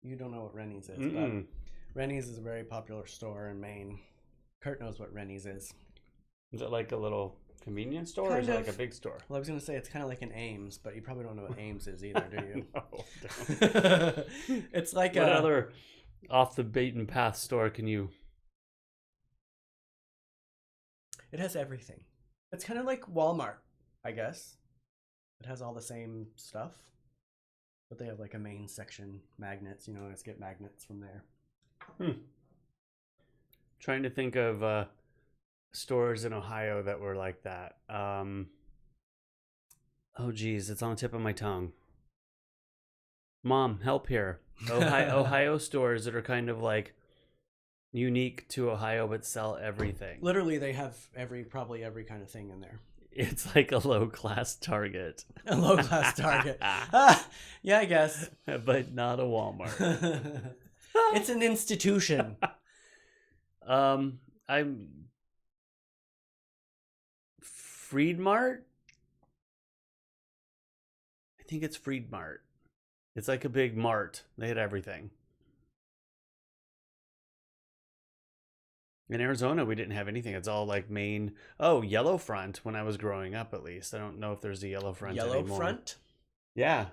You don't know what Rennie's is, but Rennie's is a very popular store in Maine. Kurt knows what Rennie's is. Is it like a little convenience store, or Kind is it of. like a big store? Well, I was going to say it's kind of like an Ames, but you probably don't know what Ames is either, do you? No, don't. It's like What other off the beaten path store can you? It has everything. It's kind of like Walmart, I guess. It has all the same stuff, but they have like a main section, magnets. You know, let's get magnets from there. Trying to think of stores in Ohio that were like that. Oh geez, it's on the tip of my tongue. Mom, help here. Ohio stores that are kind of like unique to Ohio but sell everything. Literally, they have probably every kind of thing in there. It's like a low class Target. A low class Target. Yeah, I guess. But not a Walmart. It's an institution. I'm Freedmart. I think it's Freedmart. It's like a big mart. They had everything. In Arizona, we didn't have anything. It's all like Maine. Oh, Yellowfront when I was growing up, at least. I don't know if there's a Yellowfront anymore. Yellowfront? Yeah.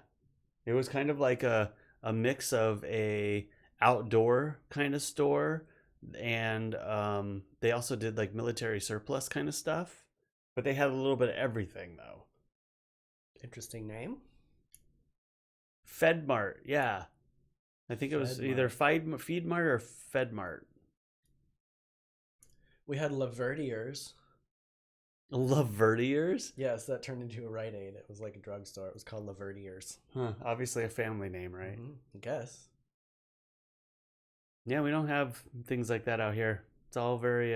It was kind of like a mix of a outdoor kind of store, and they also did like military surplus kind of stuff, but they had a little bit of everything though. Interesting name. Fedmart, yeah. I think it was Fedmart. either Feedmart or Fedmart. We had Laverdiers. Laverdiers? Yes, that turned into a Rite Aid. It was like a drugstore. It was called Laverdiers. Huh, obviously a family name, right? I guess. Yeah, we don't have things like that out here. It's all very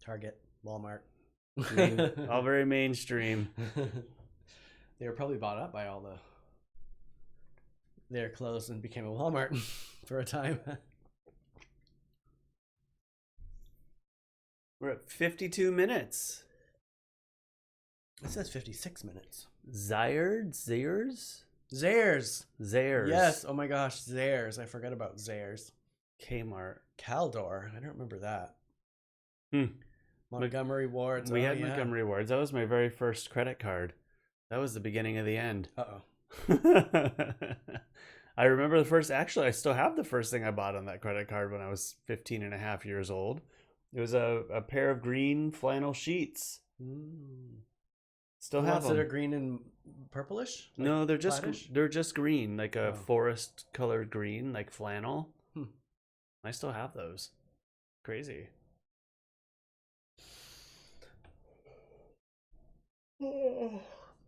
Target, Walmart. all very mainstream. They were probably bought up by all their clothes and became a Walmart for a time. We're at 52 minutes. It says 56 minutes. Zayers? Zayres. Zayres. Yes. Oh my gosh, Zayres. I forgot about Zayres. Kmart. Caldor. I don't remember that. Hmm. Montgomery Wards. We had Montgomery Wards. That was my very first credit card. That was the beginning of the end. Uh-oh. I remember I still have the first thing I bought on that credit card when I was 15 and a half years old. It was a pair of green flannel sheets. Still have them. That are green and purplish? Like no, they're just green, like a forest colored green, like flannel. I still have those. Crazy.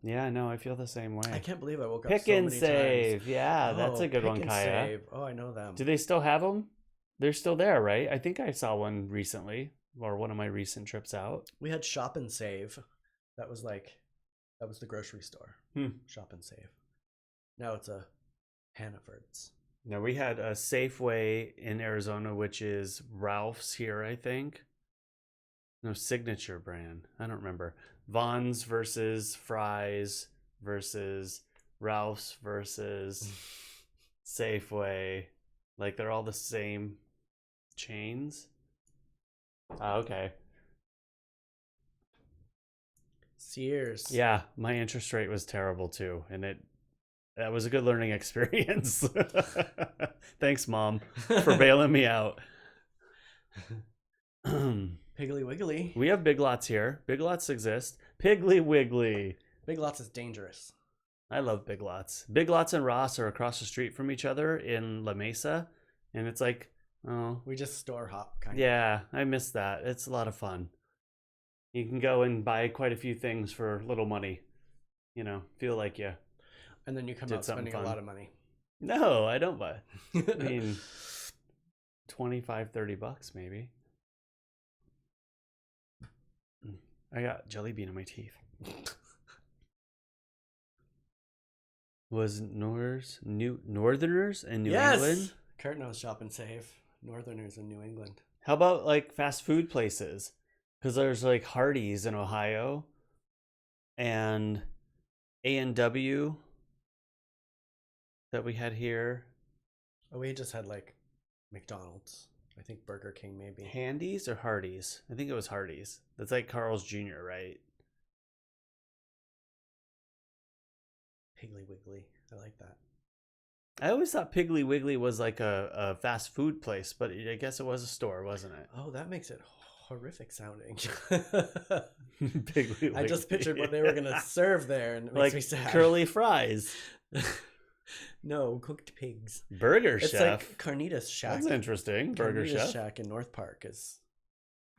Yeah, no, I feel the same way. I can't believe I woke up Pick so and many Save. times. Yeah, that's a good Pick one, and Kaya. Save. Oh, I know them. Do they still have them? They're still there, right? I think I saw one recently, or one of my recent trips out. We had Shop and Save. That was the grocery store. Shop and Save. Now it's a Hannaford's. No, we had a Safeway in Arizona, which is Ralph's here, I think. No, Signature brand. I don't remember. Vons versus Fry's versus Ralph's versus Safeway. Like, they're all the same chains. Oh, okay. Sears. Yeah, my interest rate was terrible too, and that was a good learning experience. Thanks, Mom, for bailing me out. Piggly Wiggly. We have Big Lots here. Big Lots exist. Piggly Wiggly. Big Lots is dangerous. I love Big Lots. Big Lots and Ross are across the street from each other in La Mesa, and it's like, oh, we just store hop kind of. Yeah, I miss that. It's a lot of fun. You can go and buy quite a few things for little money. You know, feel like you. And then you come out spending a lot of money. No, I don't buy. I mean, $25-$30 maybe. I got jelly bean in my teeth. Was Northerners in New England? Kurt knows Shop and Save. Northerners in New England. How about like fast food places? Because there's like Hardee's in Ohio and A&W that we had here. Oh, we just had like McDonald's. I think Burger King maybe. Handy's or Hardee's? I think it was Hardee's. That's like Carl's Jr., right? Piggly Wiggly. I like that. I always thought Piggly Wiggly was like a fast food place, but I guess it was a store, wasn't it? Oh, that makes it horrific sounding. Piggly Wiggly. I just pictured what they were going to serve there, and it makes Like me sad. curly fries. No, cooked pigs. Burger It's Chef. like Carnitas Shack. That's interesting. Burger Carnitas Chef. Shack in North Park is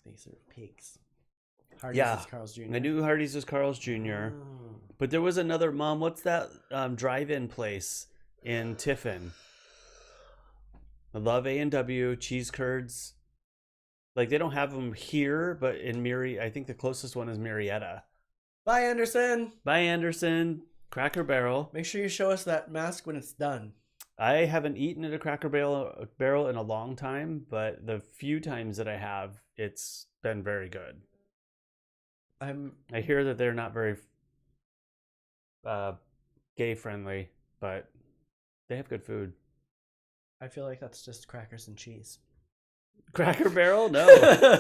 they serve pigs. Hardee's Yeah. is Carl's Jr. I knew Hardee's was Carl's Jr. Oh. But there was another, Mom, what's that drive-in place in Tiffin? I love A&W, cheese curds. Like, they don't have them here, but in I think the closest one is Marietta. Bye, Anderson. Bye, Anderson. Cracker Barrel. Make sure you show us that mask when it's done. I haven't eaten at a Cracker Barrel in a long time, but the few times that I have, it's been very good. I hear that they're not very gay friendly, but they have good food. I feel like that's just crackers and cheese. Cracker Barrel? No.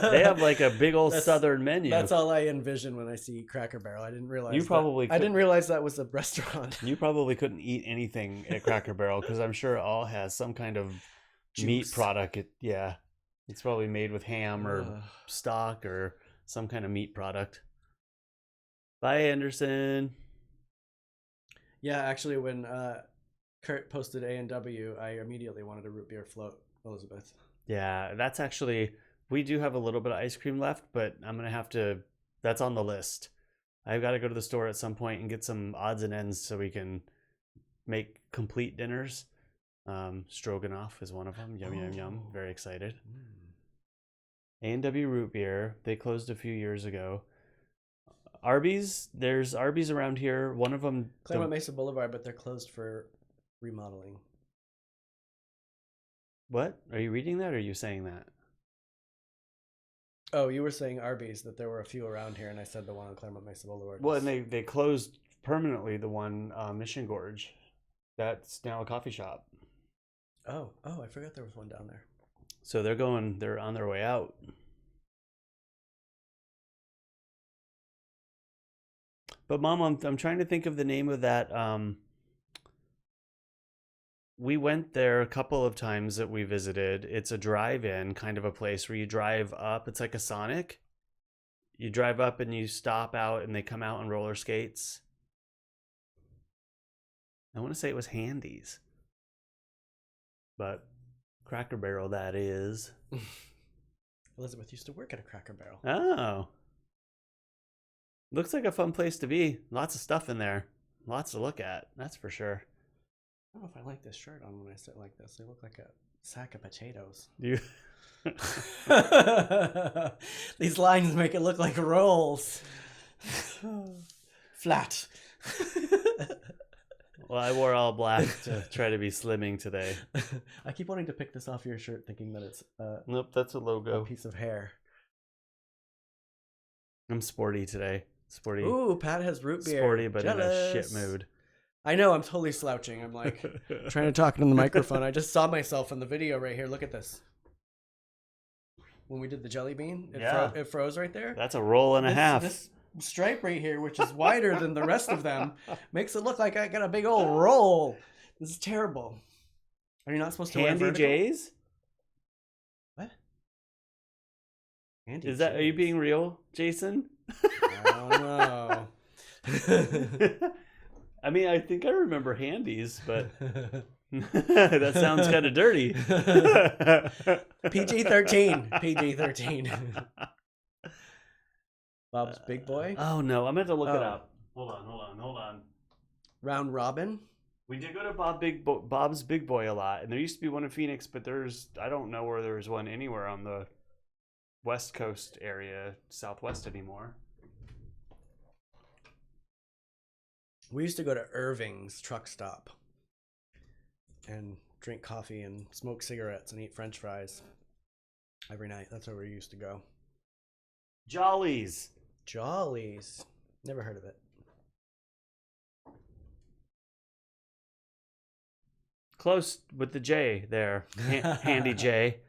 They have like a big old southern menu. That's all I envision when I see Cracker Barrel. I didn't realize I didn't realize that was a restaurant. You probably couldn't eat anything at Cracker Barrel because I'm sure it all has some kind of meat product. Yeah. It's probably made with ham or stock or some kind of meat product. Bye, Anderson. Yeah, actually, when Kurt posted A&W, I immediately wanted a root beer float, Elizabeth. Yeah, that's actually, we do have a little bit of ice cream left, but I'm going to have to, that's on the list. I've got to go to the store at some point and get some odds and ends so we can make complete dinners. Stroganoff is one of them. Yum, yum, yum. Very excited. A&W root beer. They closed a few years ago. Arby's. There's Arby's around here. One of them. Claremont Mesa Boulevard, but they're closed for remodeling. What? Are you reading that or are you saying that? Oh, you were saying Arby's, that there were a few around here, and I said the one on Claremont Mesa Boulevard. Well, and they closed permanently the one Mission Gorge. That's now a coffee shop. Oh, I forgot there was one down there. So they're on their way out. But Mom, I'm trying to think of the name of that. We went there a couple of times that we visited. It's a drive-in kind of a place where you drive up. It's like a Sonic. You drive up and you stop out and they come out on roller skates. I want to say it was Handy's. But Cracker Barrel, that is. Elizabeth used to work at a Cracker Barrel. Oh. Looks like a fun place to be. Lots of stuff in there. Lots to look at. That's for sure. I don't know if I like this shirt on when I sit like this. They look like a sack of potatoes. You... These lines make it look like rolls. Flat. Well, I wore all black to try to be slimming today. I keep wanting to pick this off your shirt thinking that it's Nope, that's a logo. A piece of hair. I'm sporty today. Sporty. Ooh, Pat has root beer. Sporty, but Jealous. in a shit mood. I know, I'm totally slouching. I'm like trying to talk into the microphone. I just saw myself in the video right here. Look at this. When we did the jelly bean, it froze right there. That's a roll and a half. This stripe right here, which is wider than the rest of them, makes it look like I got a big old roll. This is terrible. Are you not supposed to wear Handy vertical? J's? What? Handy Is that, J's. are you being real, Jason? I don't know. I mean, I think I remember Handy's, but that sounds kind of dirty. PG-13. PG-13. Bob's Big Boy. Oh, no. I'm going to have to look it up. Hold on. Round Robin. We did go to Bob's Big Boy a lot, and there used to be one in Phoenix, but I don't know where there's one anywhere on the West Coast area, Southwest anymore. We used to go to Irving's truck stop and drink coffee and smoke cigarettes and eat French fries every night. That's where we used to go. Jollies. Never heard of it. Close with the J there. Handy J.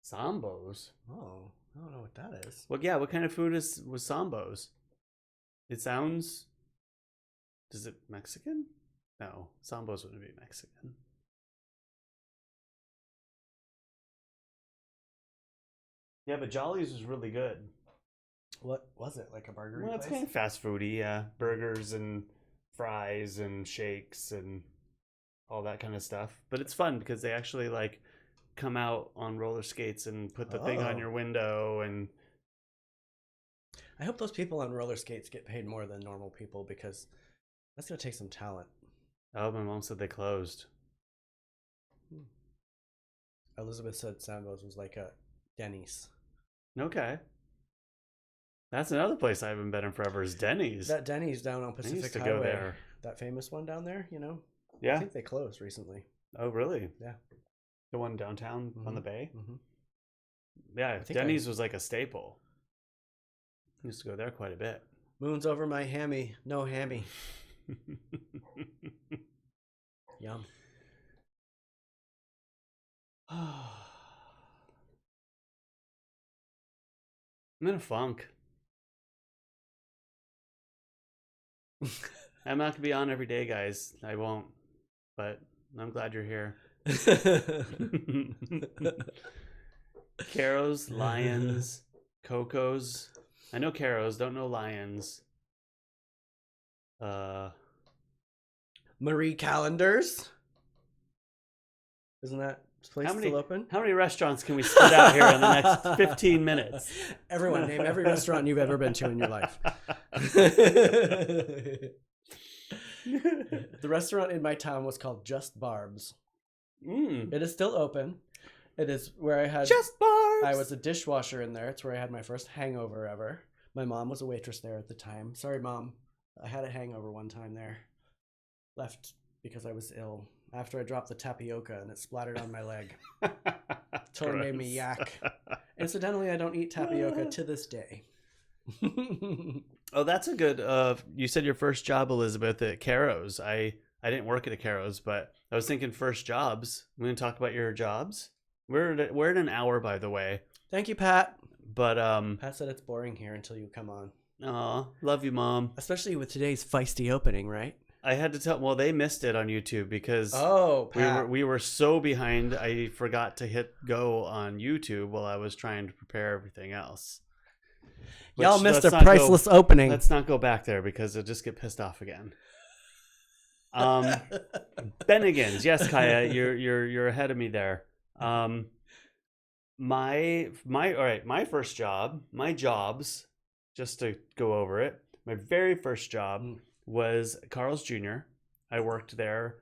Sambos. Oh, I don't know what that is. Well, yeah. What kind of food was sambos? It sounds. Is it Mexican? No, sambos wouldn't be Mexican. Yeah, but Jolly's was really good. What was it? Like a burger? Well, it's kind of fast foody, yeah. Burgers and fries and shakes and all that kind of stuff. But it's fun because they actually like come out on roller skates and put the thing on your window. And I hope those people on roller skates get paid more than normal people because that's gonna take some talent. oh, my mom said they closed. Elizabeth said Sambos was like a Denny's. Okay. That's another place I haven't been in forever is Denny's. That Denny's down on I Pacific used to Highway. go there. That famous one down there, you know? I Yeah. think they closed recently. Oh, really? Yeah. The one downtown on the bay? Mm-hmm. Yeah, Denny's was like a staple. I used to go there quite a bit. Moon's over my hammy. No hammy. Yum. I'm in a funk. I'm not gonna be on every day, guys. I won't. But I'm glad you're here. Caro's, lions, Coco's. I know Caro's, don't know lions. Marie Callender's. Isn't that place still open? How many restaurants can we spit out here in the next 15 minutes? Everyone, name every restaurant you've ever been to in your life. The restaurant in my town was called Just Barb's. It is still open. It is where I had Just Barb's. I was a dishwasher in there. It's where I had my first hangover ever. My mom was a waitress there at the time. Sorry, Mom. I had a hangover one time there. Left because I was ill. After I dropped the tapioca and it splattered on my leg. Totally made me yak. Incidentally, I don't eat tapioca to this day. Oh, that's a good. You said your first job, Elizabeth, at Caro's. I didn't work at a Caro's, but I was thinking first jobs. We're gonna talk about your jobs. We're at an hour, by the way. Thank you, Pat. But Pat said it's boring here until you come on. Aw, love you, Mom. Especially with today's feisty opening, right? I had to tell. Well, they missed it on YouTube because Pat. we were so behind. I forgot to hit go on YouTube while I was trying to prepare everything else. Y'all missed a priceless opening. Let's not go back there because I'll just get pissed off again. Bennigan's, yes, Kaya, you're ahead of me there. My first job, my jobs, just to go over it. My very first job was Carl's Jr. I worked there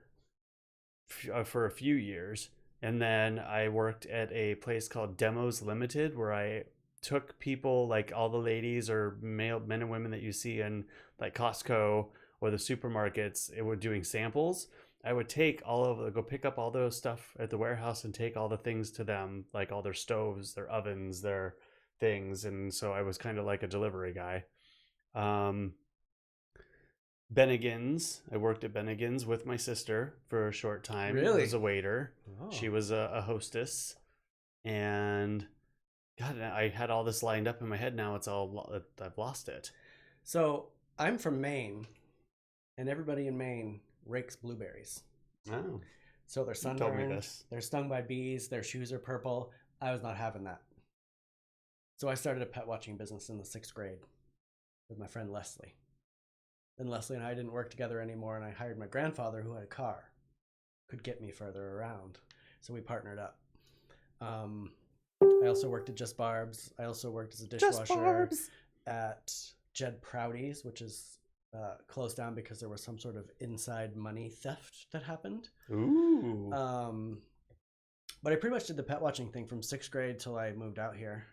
for a few years, and then I worked at a place called Demos Limited, where I took people like all the ladies or men and women that you see in like Costco or the supermarkets. It were doing samples. I would go pick up all those stuff at the warehouse and take all the things to them, like all their stoves, their ovens, their things. And so I was kind of like a delivery guy. Bennigan's. I worked at Bennigan's with my sister for a short time. Really? I was a waiter. Oh. She was a hostess. And God, I had all this lined up in my head. Now I've lost it. So I'm from Maine, and everybody in Maine rakes blueberries. Oh. So they're told me sunburned, this. they're stung by bees, their shoes are purple. I was not having that. So I started a pet watching business in the 6th grade with my friend Leslie. Then Leslie and I didn't work together anymore, and I hired my grandfather, who had a car, could get me further around. So we partnered up. I also worked at Just Barb's. I also worked as a dishwasher at Jed Proudy's, which is closed down because there was some sort of inside money theft that happened. Ooh. But I pretty much did the pet watching thing from 6th grade till I moved out here.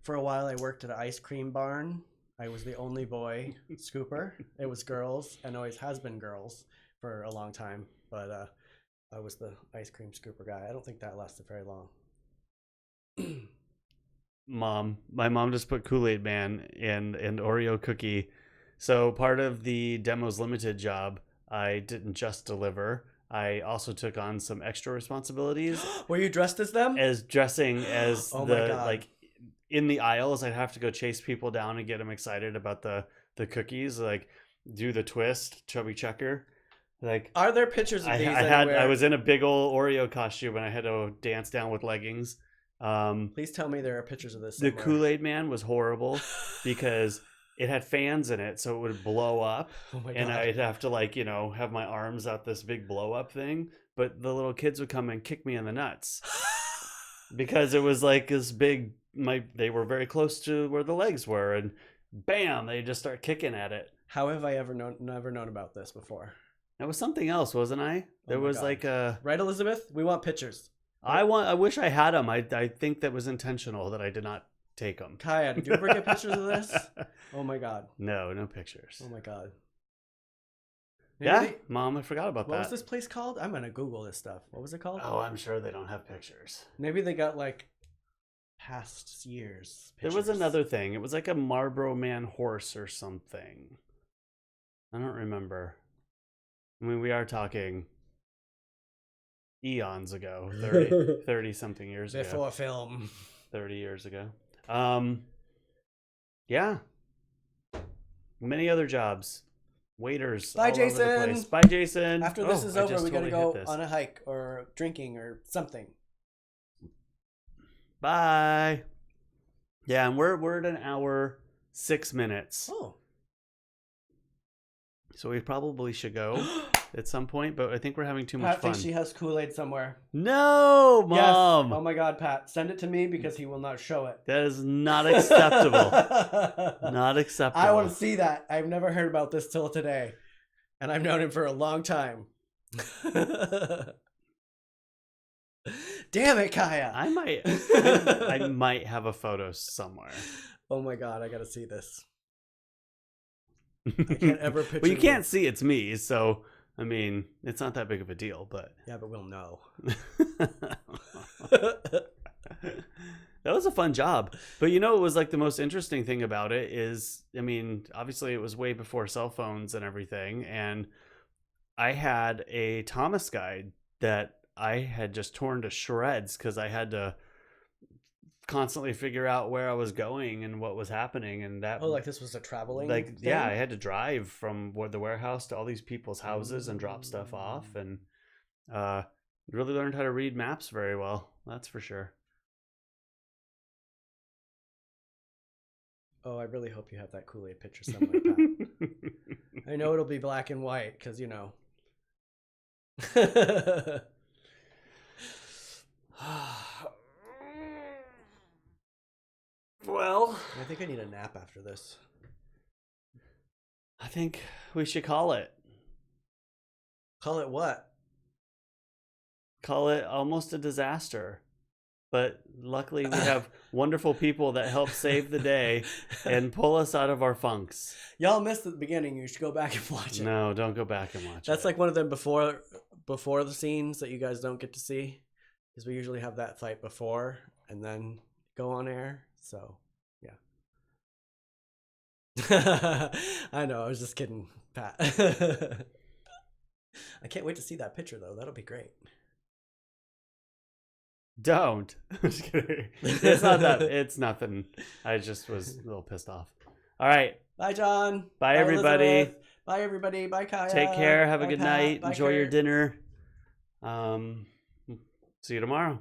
For a while, I worked at an ice cream barn. I was the only boy scooper. It was girls, and always has been girls for a long time. But I was the ice cream scooper guy. I don't think that lasted very long. My mom just put Kool-Aid Man and Oreo cookie. So part of the Demos Limited job, I didn't just deliver. I also took on some extra responsibilities Were you dressed as them? as dressing as Oh my the God. like in the aisles. I'd have to go chase people down and get them excited about the cookies, like do the twist, chubby checker. Like Are there pictures of I these had anywhere? I was in a big old Oreo costume and I had to dance down with leggings. Please tell me there are pictures of this The somewhere. Kool-Aid Man was horrible because it had fans in it, so it would blow up. Oh my God. And I'd have to like, have my arms out this big blow up thing. But the little kids would come and kick me in the nuts because it was like this big, they were very close to where the legs were, and bam, they just start kicking at it. How have I never known about this before? That was something else, wasn't I? There my was God. like a, Right, Elizabeth? We want pictures. I wish I had them. I think that was intentional that I did not take them. Kaya, did you ever get pictures of this? Oh my God. No pictures. Oh my God. Yeah, Mom, I forgot about What that. was this place called? I'm gonna Google this stuff. What was it called? Oh, I'm sure they don't have pictures. Maybe they got like past years. There was pictures. another thing. It was like a Marlboro Man horse or something. I don't remember. I mean, we are talking eons ago, 30 something years ago. Before film. 30 years ago. Yeah. Many other jobs. Waiters. Bye, all over the Jason. place. Bye, Jason. After this is I over, just we gotta totally go hit this. on a hike or drinking or something. Bye. Yeah, and we're at an hour 6 minutes. Oh. So we probably should go at some point, but I think we're having too much Pat fun. thinks she has Kool-Aid somewhere. No, Mom. Yes. Oh my God, Pat. Send it to me because he will not show it. That is not acceptable. Not acceptable. I want to see that. I've never heard about this till today. And I've known him for a long time. Damn it, Kaya. I might have a photo somewhere. Oh my God, I gotta see this. I can't ever picture. Well, you can't see it's me, so I mean, it's not that big of a deal, but Yeah, but we'll know. that was a fun job. But it was like the most interesting thing about it is, I mean, obviously it was way before cell phones and everything, and I had a Thomas guide that I had just torn to shreds because I had to constantly figure out where I was going and what was happening, and that like this was a traveling thing? thing? I had to drive from the warehouse to all these people's houses and drop stuff off, and really learned how to read maps very well, that's for sure. Oh, I really hope you have that Kool-Aid picture somewhere, Pat. I know it'll be black and white because Well, I think I need a nap after this. I think we should call it. Call it what? Call it almost a disaster. But luckily we have wonderful people that help save the day and pull us out of our funks. Y'all missed the beginning. You should go back and watch it. No, don't go back and watch it. That's like one of them before the scenes that you guys don't get to see, because we usually have that fight before and then go on air. So yeah. I know, I was just kidding, Pat. I can't wait to see that picture though. That'll be great. Don't. I'm just kidding. It's not that. It's nothing. I just was a little pissed off. All right. Bye, John. Bye, everybody. Elizabeth. Bye, everybody. Bye, Kaya. Take care. Have a Bye, good Pat. night. Bye, Enjoy your Kurt. dinner. See you tomorrow.